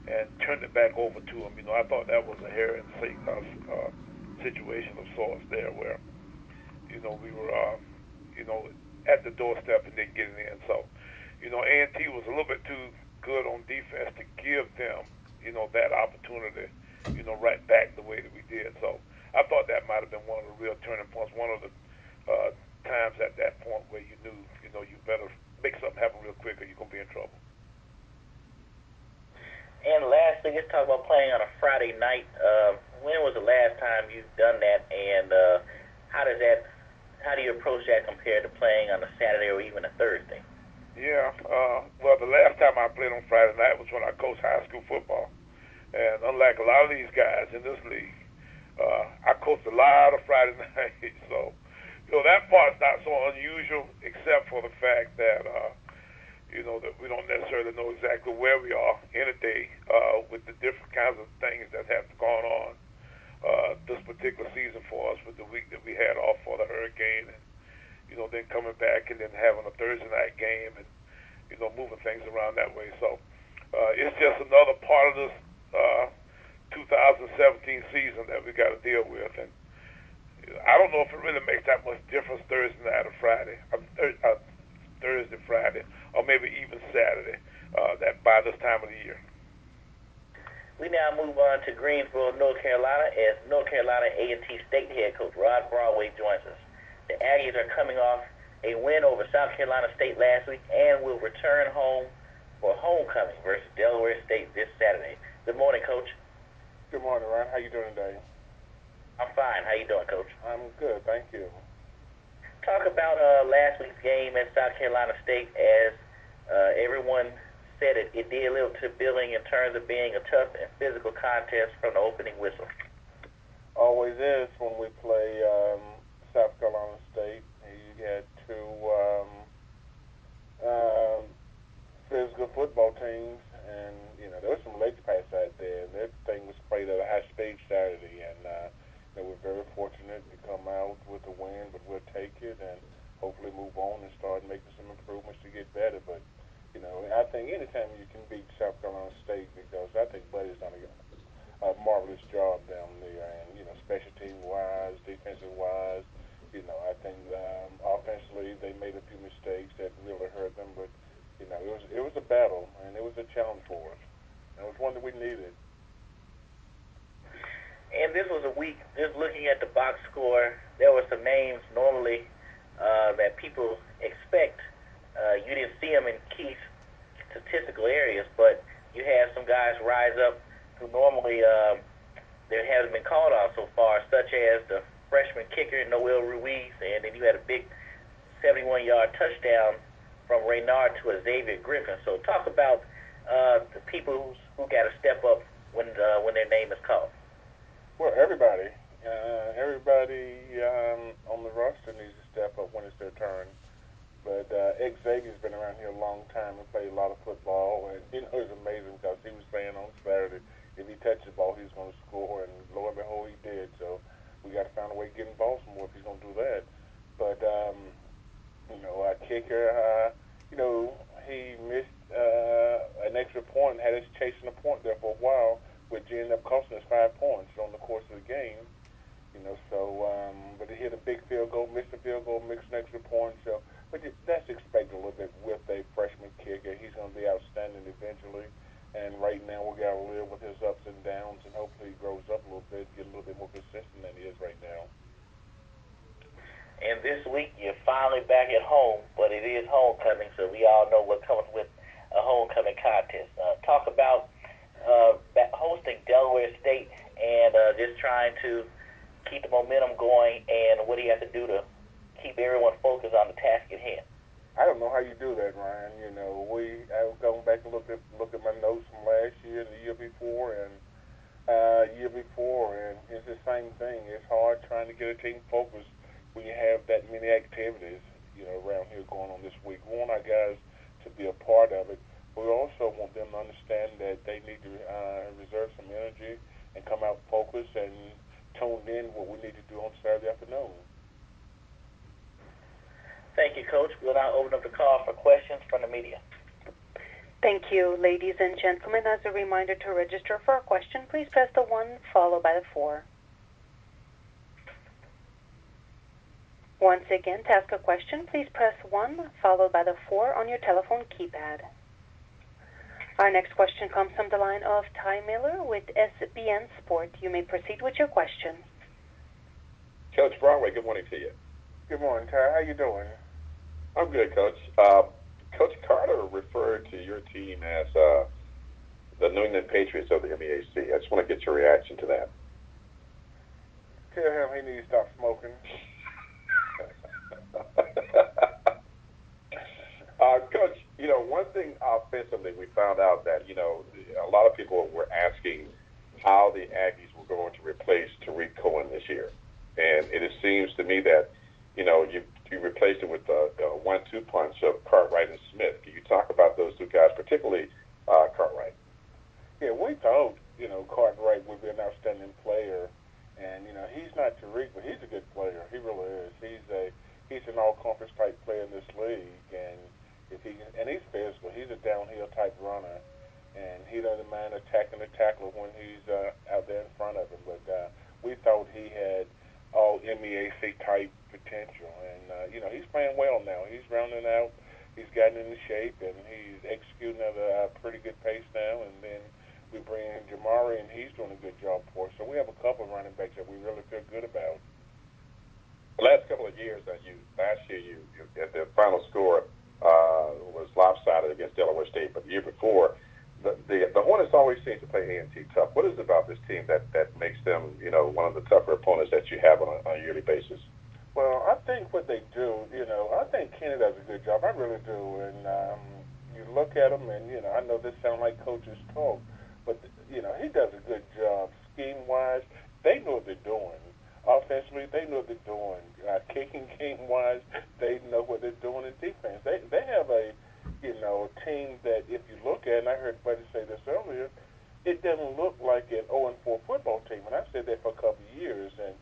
and turned it back over to them. You know, I thought that was a hair and situation of sorts there where, you know, we were, you know, at the doorstep and didn't get it in. So, you know, A&T was a little bit too good on defense to give them, you know, that opportunity, you know, right back the way that we did. So I thought that might have been one of the real turning points, one of the times at that point where you knew, you know, you better make something happen real quick or you're going to be in trouble. And lastly, let's talk about playing on a Friday night. When was the last time you've done that, and how do you approach that compared to playing on a Saturday or even a Thursday? Yeah, well, the last time I played on Friday night was when I coached high school football. And unlike a lot of these guys in this league, I coached a lot of Friday nights. So, you know, that part's not so unusual, except for the fact that, you know, that we don't necessarily know exactly where we are in a day with the different kinds of things that have gone on this particular season for us, with the week that we had off for the hurricane, and, you know, then coming back and then having a Thursday night game and, you know, moving things around that way. So it's just another part of this 2017 season that we got to deal with. And I don't know if it really makes that much difference Thursday night or Friday, Thursday, Friday, or maybe even Saturday, that by this time of the year. We now move on to Greensboro, North Carolina, as North Carolina A&T State head coach Rod Broadway joins us. The Aggies are coming off a win over South Carolina State last week and will return home for homecoming versus Delaware State this Saturday. Good morning, Coach. Good morning, Ron. How you doing today? I'm fine. How you doing, Coach? I'm good, thank you. Talk about last week's game at South Carolina State. As everyone said, it did live to billing in terms of being a tough and physical contest from the opening whistle. Always is when we play South Carolina State. You had 2 physical football teams, and there was some leg pass out there, and that thing was played at a high speed Saturday, and we're very fortunate to come out with a win, but we'll take it and hopefully move on and start making some improvements to get better. But I think anytime you can beat South Carolina State, because I think Buddy's done a marvelous job down there, and special team wise, defensive wise. I think offensively they made a few mistakes that really hurt them, but it was a battle and it was a challenge for us. It was one that we needed. And this was a week, just looking at the box score, there were some names normally that people expect. You didn't see them in key statistical areas, but you had some guys rise up who normally there hasn't been called out so far, such as the freshman kicker Noel Ruiz, and then you had a big 71-yard touchdown from Maynor to Xavier Griffin. So talk about the people who got to step up when their name is called. Well, everybody on the roster needs to step up when it's their turn. But Xavier's been around here a long time and played a lot of football, and it was amazing because he was saying on Saturday if he touched the ball, he was going to score, and lo and behold, he did. So we got to find a way to get involved some more if he's going to do that. But our kicker, he missed an extra point, had us chasing a point there for a while, which ended up costing us 5 points on the course of the game. But he hit a big field goal, missed a field goal, missed an extra point. So, but that's expected a little bit with a freshman kicker. He's going to be outstanding eventually. And right now we got to live with his ups and downs, and hopefully he grows up a little bit, get a little bit more consistent than he is right now. And this week you're finally back at home, but it is homecoming, so we all know what comes with a homecoming contest. Talk about hosting Delaware State and just trying to keep the momentum going, and what do you have to do to keep everyone focused on the task at hand? I don't know how you do that, Ryan. I've gone back and look at my notes from last year and the year before, and it's the same thing. It's hard trying to get a team focused when you have that many activities, around here going on this week. We want our guys to be a part of it, but we also want them to understand that they need to reserve some energy and come out focused and tuned in what we need to do on Saturday afternoon. Thank you, Coach. We'll now open up the call for questions from the media. Thank you, ladies and gentlemen. As a reminder, to register for a question, please press the 1 followed by the 4. Once again, to ask a question, please press 1 followed by the 4 on your telephone keypad. Our next question comes from the line of Ty Miller with SBN Sport. You may proceed with your question. Coach Broadway, good morning to you. Good morning, Ty. How you doing? I'm good, Coach. Coach Carter referred to your team as the New England Patriots of the MEAC. I just want to get your reaction to that. Tell him he needs to stop smoking. Coach, one thing offensively, we found out that, a lot of people were asking how the Aggies were going to replace Tariq Cohen this year. And it seems to me that, you replaced it with a 1-2 punch of Cartwright and Smith. Can you talk about those two guys, particularly Cartwright? Yeah, we thought, Cartwright would be an outstanding player. And, he's not Tariq, but he's a good player. He really is. He's an all-conference type player in this league. And he's physical. He's a downhill type runner. And he doesn't mind attacking the tackler when he's out there in front of him. But we thought he had all MEAC type potential, and he's playing well now. He's rounding out. He's gotten into shape, and he's executing at a pretty good pace now. And then we bring in Jamari, and he's doing a good job for us. So we have a couple of running backs that we really feel good about. The last couple of years, last year you the final score was lopsided against Delaware State, but the year before, the Hornets always seem to play A&T tough. What is it about this team that makes them, one of the tougher opponents that you have on a yearly basis? Well, I think what they do, I think Kenny does a good job. I really do. And you look at him, and, I know this sounds like coaches talk, but, he does a good job. Scheme-wise, they know what they're doing. Offensively, they know what they're doing. Kicking game-wise, they know what they're doing in defense. They have a a team that if you look at, and I heard Buddy say this earlier, it doesn't look like an 0-4 football team. And I've said that for a couple of years, and,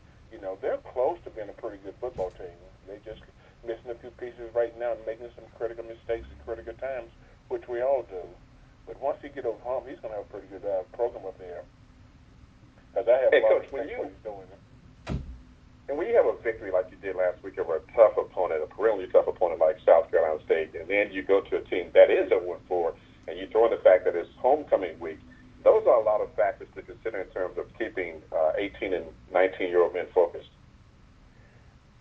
they're close to being a pretty good football team. They just missing a few pieces right now and making some critical mistakes at critical times, which we all do. But once he get over home, he's going to have a pretty good program up there. Because I have a lot of respect for what he's doing. And when you have a victory like you did last week over a tough opponent, a perennially tough opponent like South Carolina State, and then you go to a team that is 0-4, and you throw in the fact that it's homecoming week, those are a lot of factors to consider in terms of keeping 18 and 19-year-old men focused.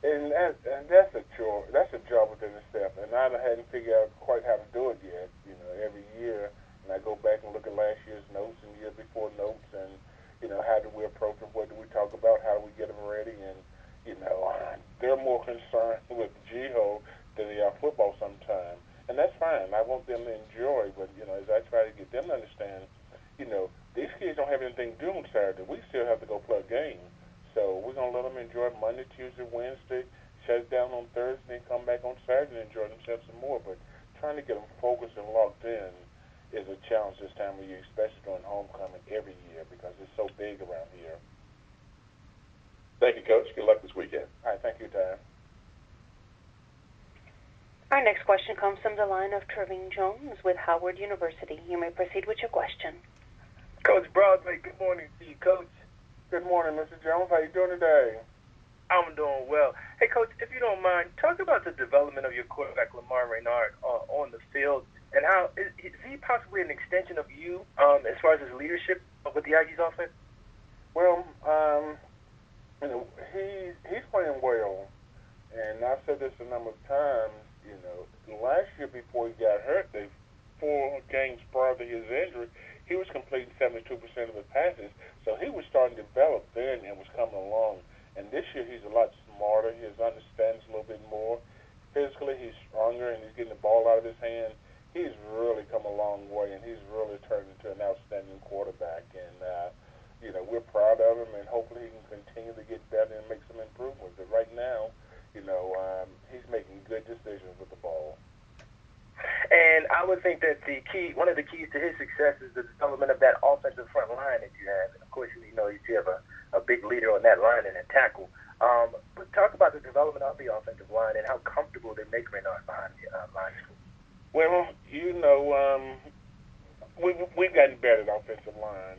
And that's a job within itself. And I hadn't figured out quite how to do it yet. Every year, and I go back and look at last year's notes and year before notes, and how do we approach them? What do we talk about? How do we get them ready? And they're more concerned with G-Ho than they are football sometimes, and that's fine. I want them to enjoy, but as I try to get them to understand, these kids don't have anything to do on Saturday. We still have to go play a game. So we're going to let them enjoy Monday, Tuesday, Wednesday, shut it down on Thursday, and come back on Saturday and enjoy themselves some more. But trying to get them focused and locked in is a challenge this time of year, especially during homecoming every year because it's so big around here. Thank you, Coach. Good luck this weekend. All right, thank you, Tom. Our next question comes from the line of Trevin Jones with Howard University. You may proceed with your question. Coach Broadway, good morning to you, Coach. Good morning, Mr. Jones. How you doing today? I'm doing well. Hey, Coach, if you don't mind, talk about the development of your quarterback, Lamar Maynor, on the field, and how is he possibly an extension of you as far as his leadership with the Aggies offense? Well, he's playing well, and I've said this a number of times. Last year before he got hurt, the 4 games prior to his injury, he was completing 72% of his passes, so he was starting to develop then and was coming along. And this year he's a lot smarter. He understands a little bit more. Physically, he's stronger, and he's getting the ball out of his hand. He's really come a long way, and he's really turned into an outstanding quarterback. And, we're proud of him, and hopefully he can continue to get better and make some improvements. But right now, he's making good decisions with the ball. And I would think that one of the keys to his success is the development of that offensive front line that you have. And of course, you have a big leader on that line and a tackle. But talk about the development of the offensive line and how comfortable they make Maynor behind the line. Well, we've gotten better at offensive line.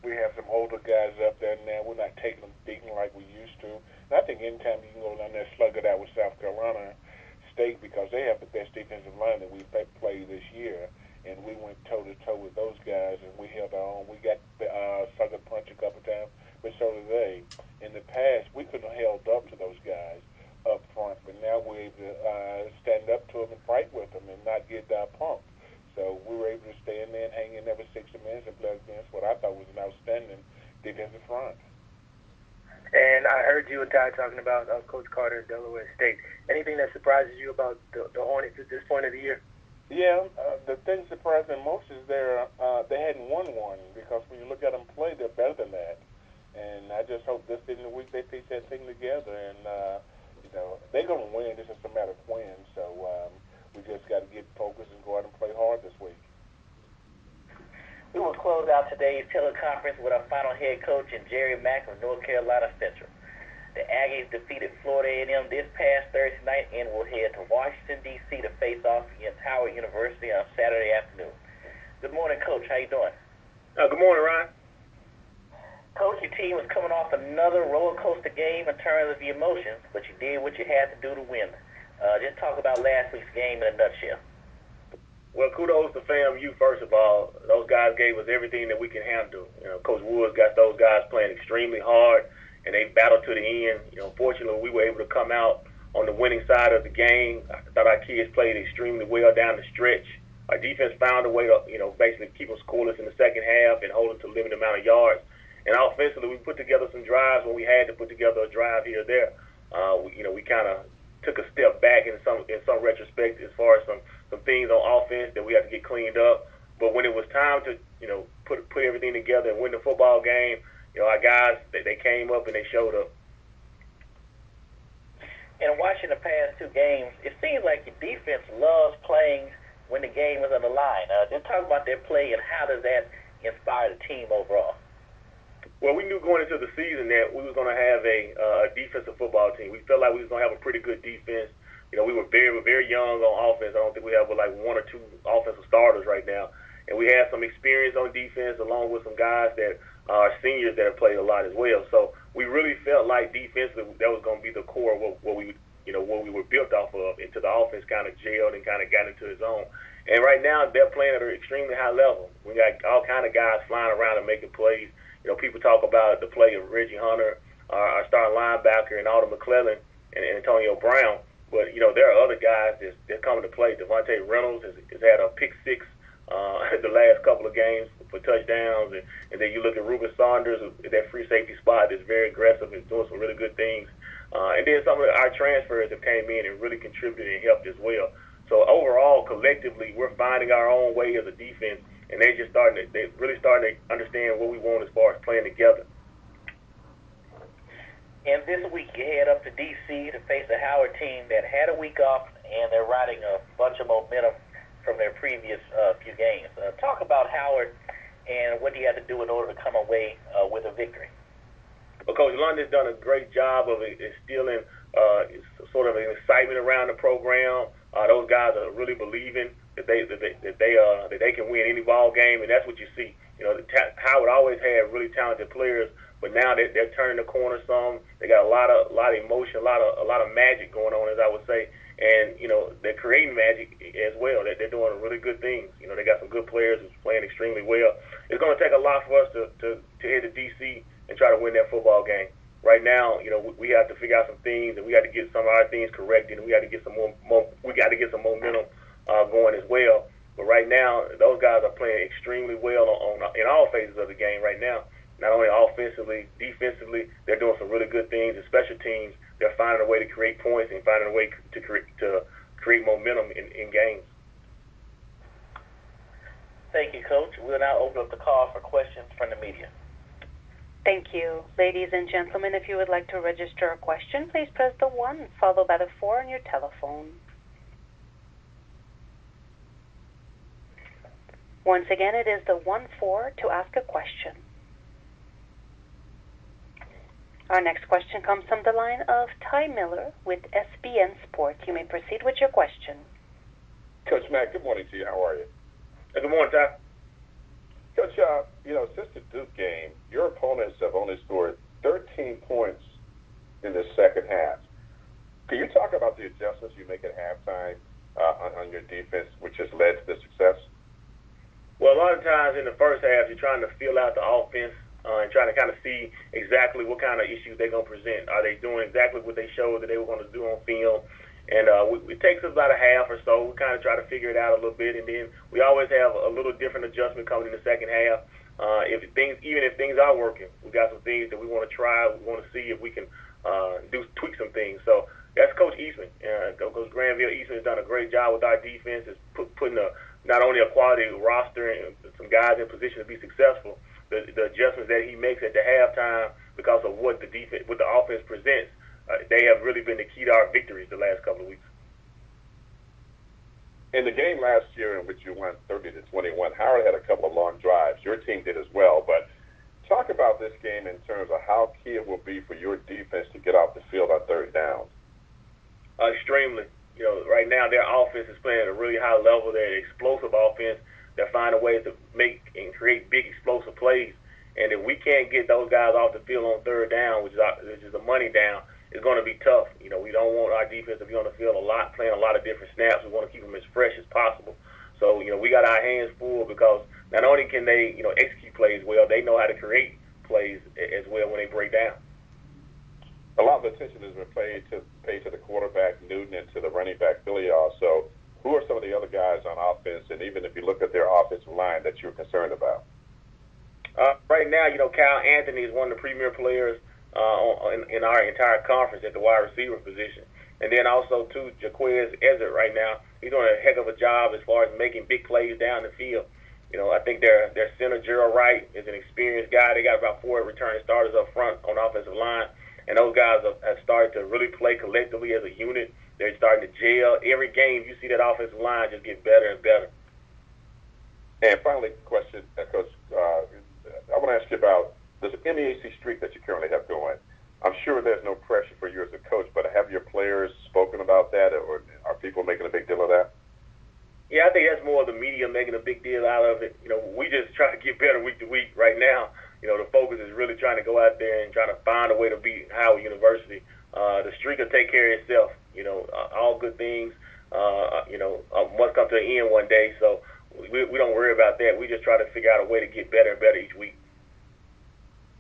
We have some older guys up there now. We're not taking them beating like we used to. And I think anytime you can go down there and slug it out with South Carolina State because they have the best defensive line that we've played this year. And we went toe-to-toe with those guys, and we held our own. We got sucker punch a couple times, but so did they. In the past, we couldn't have held up to those guys up front, but now we're able to stand up to them and fight with them and not get punked. So we were able to stay in there and hang in there for 60 minutes and play against what I thought was an outstanding defensive front. And I heard you and Ty talking about Coach Carter at Delaware State. Anything that surprises you about the Hornets at this point of the year? Yeah, the thing that surprised me most is they hadn't won one because when you look at them play, they're better than that. And I just hope this in the week they piece that thing together. And, they're going to win. It's just a matter of when. So we just got to get focused and go out and play hard this week. We will close out today's teleconference with our final head coach and Jerry Mack of North Carolina Central. The Aggies defeated Florida A&M this past Thursday night and will head to Washington, D.C. to face off against Howard University on Saturday afternoon. Good morning, Coach. How you doing? Good morning, Ryan. Coach, your team was coming off another roller coaster game in terms of the emotions, but you did what you had to do to win. Just talk about last week's game in a nutshell. Well, kudos to FAMU, first of all. Those guys gave us everything that we can handle. Coach Woods got those guys playing extremely hard, and they battled to the end. Fortunately, we were able to come out on the winning side of the game. I thought our kids played extremely well down the stretch. Our defense found a way to, basically keep them scoreless in the second half and hold them to a limited amount of yards. And offensively, we put together some drives when we had to put together a drive here or there. We kind of took a step back in some retrospect as far as some things on offense that we had to get cleaned up. But when it was time to put everything together and win the football game, our guys they came up and they showed up. And watching the past 2 games, it seems like your defense loves playing when the game was on the line. Just talk about their play and how does that inspire the team overall. Well, we knew going into the season that we was going to have a defensive football team. We felt like we was going to have a pretty good defense. You know, we were very young on offense. I don't think we have but like one or two offensive starters right now. And we had some experience on defense along with some guys that are seniors that have played a lot as well. So we really felt like defensively that was going to be the core of what we were built off of until the offense kind of gelled and kind of got into its own. And right now they're playing at an extremely high level. We got all kind of guys flying around and making plays. You know, people talk about the play of Reggie Hunter, our starting linebacker, and Alden McClellan and Antonio Brown. But, you know, there are other guys that's coming to play. Devontae Reynolds has had a pick six the last couple of games for touchdowns. And then you look at Ruben Saunders, that free safety spot is very aggressive and doing some really good things. And then some of our transfers have came in and really contributed and helped as well. So overall, collectively, we're finding our own way as a defense, and they're really starting to understand what we want as far as playing together. And this week you head up to D.C. to face a Howard team that had a week off, and they're riding a bunch of momentum from their previous few games. Talk about Howard and what do you have to do in order to come away with a victory? Well, Coach London's done a great job of instilling sort of an excitement around the program. Those guys are really believing that they can win any ball game, and that's what you see. You know, Howard always had really talented players, but now they're turning the corner some. They got a lot of emotion, a lot of magic going on, as I would say, and you know they're creating magic as well. They're doing really good things. You know, they got some good players who's playing extremely well. It's going to take a lot for us to head to D.C. and try to win that football game. Right now, you know, we have to figure out some things, and we got to get some of our things corrected, and we got to get some momentum going as well. But right now, those guys are playing extremely well in all phases of the game right now. Not only offensively, defensively, they're doing some really good things. And special teams, they're finding a way to create points and finding a way to create momentum in games. Thank you, Coach. We'll now open up the call for questions from the media. Thank you. Ladies and gentlemen, if you would like to register a question, please press the 1 followed by the 4 on your telephone. Once again, it is the 1-4 to ask a question. Our next question comes from the line of Ty Miller with SBN Sports. You may proceed with your question. Coach Mack, good morning to you. How are you? Good morning, Ty. Coach, you know, since the Duke game, your opponents have only scored 13 points in the second half. Can you talk about the adjustments you make at halftime on your defense, which has led to the success? Well, a lot of times in the first half, you're trying to feel out the offense and trying to kind of see exactly what kind of issues they're going to present. Are they doing exactly what they showed that they were going to do on film? And it takes us about a half or so. We kind of try to figure it out a little bit, and then we always have a little different adjustment coming in the second half. Even if things are working, we got some things that we want to try. We want to see if we can tweak some things. So that's Coach Eastman. Coach Granville Eastman has done a great job with our defense. Is putting not only a quality roster and some guys in position to be successful. The adjustments that he makes at the halftime because of what the offense presents, they have really been the key to our victories the last couple of weeks. In the game last year in which you won 30-21, Howard had a couple of long drives. Your team did as well. But talk about this game in terms of how key it will be for your defense to get off the field on third down. Extremely. You know, right now their offense is playing at a really high level. They're an explosive offense. They're finding ways to make and create big explosive plays. And if we can't get those guys off the field on third down, which is the money down, it's going to be tough. You know, we don't want our defense to be on the field a lot, playing a lot of different snaps. We want to keep them as fresh as possible. So, you know, we got our hands full because not only can they, you know, execute plays well, they know how to create plays as well when they break down. A lot of attention has been paid to the quarterback, Newton, and to the running back, Billy. Also, who are some of the other guys on offense, and even if you look at their offensive line, that you're concerned about? Right now, you know, Kyle Anthony is one of the premier players in our entire conference at the wide receiver position. And then also, too, Jaquez Ezzard right now, he's doing a heck of a job as far as making big plays down the field. You know, I think their center, Gerald Wright, is an experienced guy. They got about 4 returning starters up front on the offensive line. And those guys have started to really play collectively as a unit. They're starting to gel. Every game, you see that offensive line just get better and better. And finally, question, Coach, I want to ask you about this MEAC streak that you currently have going. I'm sure there's no pressure for you as a coach, but have your players spoken about that, or are people making a big deal of that? Yeah, I think that's more of the media making a big deal out of it. You know, we just try to get better week to week. Right now, you know, the focus is really trying to go out there and try to find a way to beat Howard University. The streak will take care of itself. You know, all good things, must come to an end one day. So we don't worry about that. We just try to figure out a way to get better and better each week.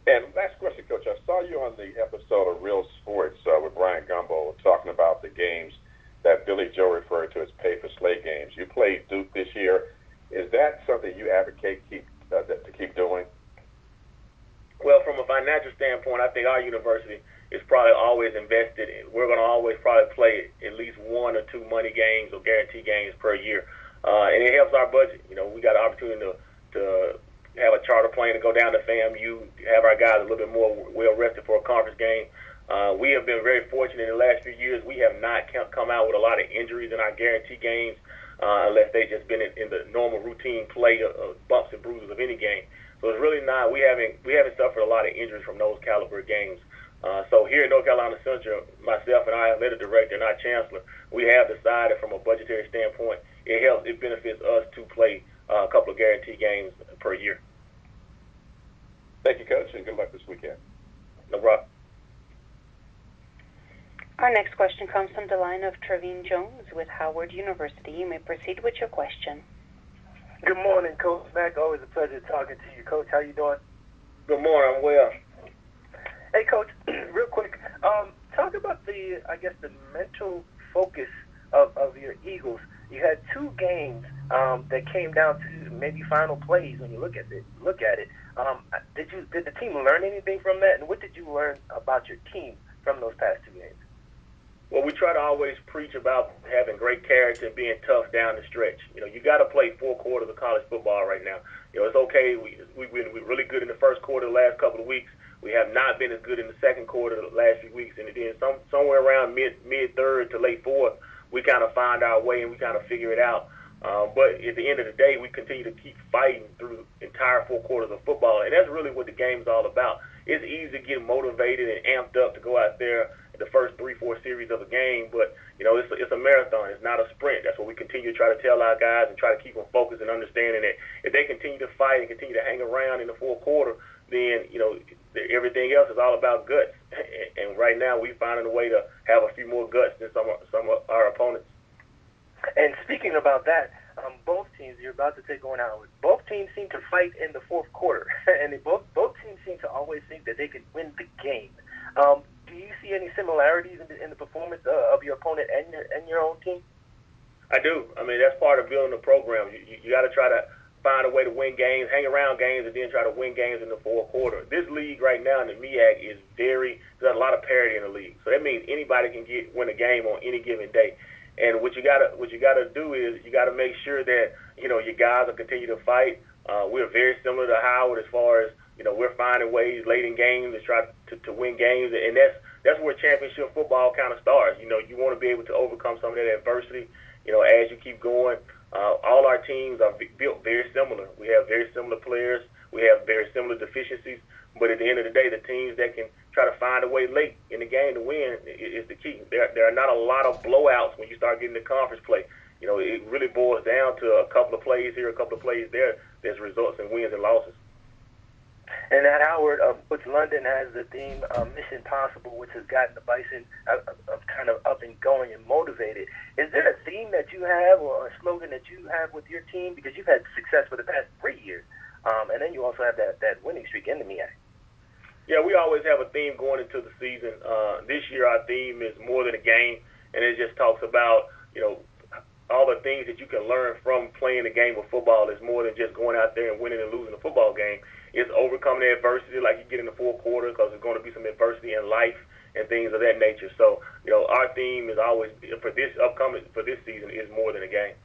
And last question, Coach. I saw you on the episode of Real Sports with Brian Gumbo talking about the games that Billy Joe referred to as pay-for-slay games. You played Duke this year. Is that something you advocate to keep doing? Well, from a financial standpoint, I think our university is probably always invested. We're going to always probably play at least 1 or 2 money games or guarantee games per year. And it helps our budget. You know, we got an opportunity to have a charter plane to go down to FAMU, have our guys a little bit more well-rested for a conference game. We have been very fortunate in the last few years. We have not come out with a lot of injuries in our guarantee games unless they just been in the normal routine play of bumps and bruises of any game. So it's really not. We haven't suffered a lot of injuries from those caliber games. So here in North Carolina Central, myself and our athletic director and our chancellor, we have decided from a budgetary standpoint, it benefits us to play a couple of guarantee games per year. Thank you, Coach, and good luck this weekend. No problem. Our next question comes from the line of Trevine Jones with Howard University. You may proceed with your question. Good morning, Coach Mack. Always a pleasure talking to you, Coach. How you doing? Good morning. I'm well. Hey, Coach, real quick, talk about the mental focus of your Eagles. You had 2 games that came down to maybe final plays when you look at it. Did the team learn anything from that, and what did you learn about your team from those past 2 games? Well, we try to always preach about having great character and being tough down the stretch. You know, you got to play 4 quarters of college football right now. You know, it's okay. We've been really good in the first quarter the last couple of weeks. We have not been as good in the second quarter the last few weeks. And then somewhere around mid-third to late fourth, we kind of find our way and we kind of figure it out. But at the end of the day, we continue to keep fighting through the entire 4 quarters of football. And that's really what the game's all about. It's easy to get motivated and amped up to go out there in the first 3-4 series of a game, but you know it's a marathon. It's not a sprint. That's what we continue to try to tell our guys and try to keep them focused and understanding that if they continue to fight and continue to hang around in the 4th quarter, then you know everything else is all about guts. And right now we're finding a way to have a few more guts than some of our opponents. And speaking about that, both teams you're about to take on Howard. Both teams seem to fight in the 4th quarter, and both teams seem to always think that they can win the game. Do you see any similarities in the performance of your opponent and your own team? I do. I mean, that's part of building a program. You got to try to find a way to win games, hang around games, and then try to win games in the 4th quarter. This league right now in the MEAC is there's a lot of parity in the league. So that means anybody can win a game on any given day. And what you gotta do is you gotta make sure that you know your guys will continue to fight. We're very similar to Howard as far as you know we're finding ways late in games to try to win games, and that's where championship football kind of starts. You know you want to be able to overcome some of that adversity. You know as you keep going. All our teams are built very similar. We have very similar players. We have very similar deficiencies. But at the end of the day, the teams that can try to find a way late in the game to win is the key. There are not a lot of blowouts when you start getting to conference play. You know, it really boils down to a couple of plays here, a couple of plays there. There's results in wins and losses. And at Howard, which London has the theme Mission Possible, which has gotten the Bison kind of up and going and motivated. Is there a theme that you have or a slogan that you have with your team? Because you've had success for the past 3 years. And then you also have that winning streak in the MEAC. Yeah, we always have a theme going into the season. This year our theme is more than a game, and it just talks about, you know, all the things that you can learn from playing the game of football. Is more than just going out there and winning and losing a football game. It's overcoming the adversity like you get in the 4th quarter because there's going to be some adversity in life and things of that nature. So, you know, our theme is always, for this season, is more than a game.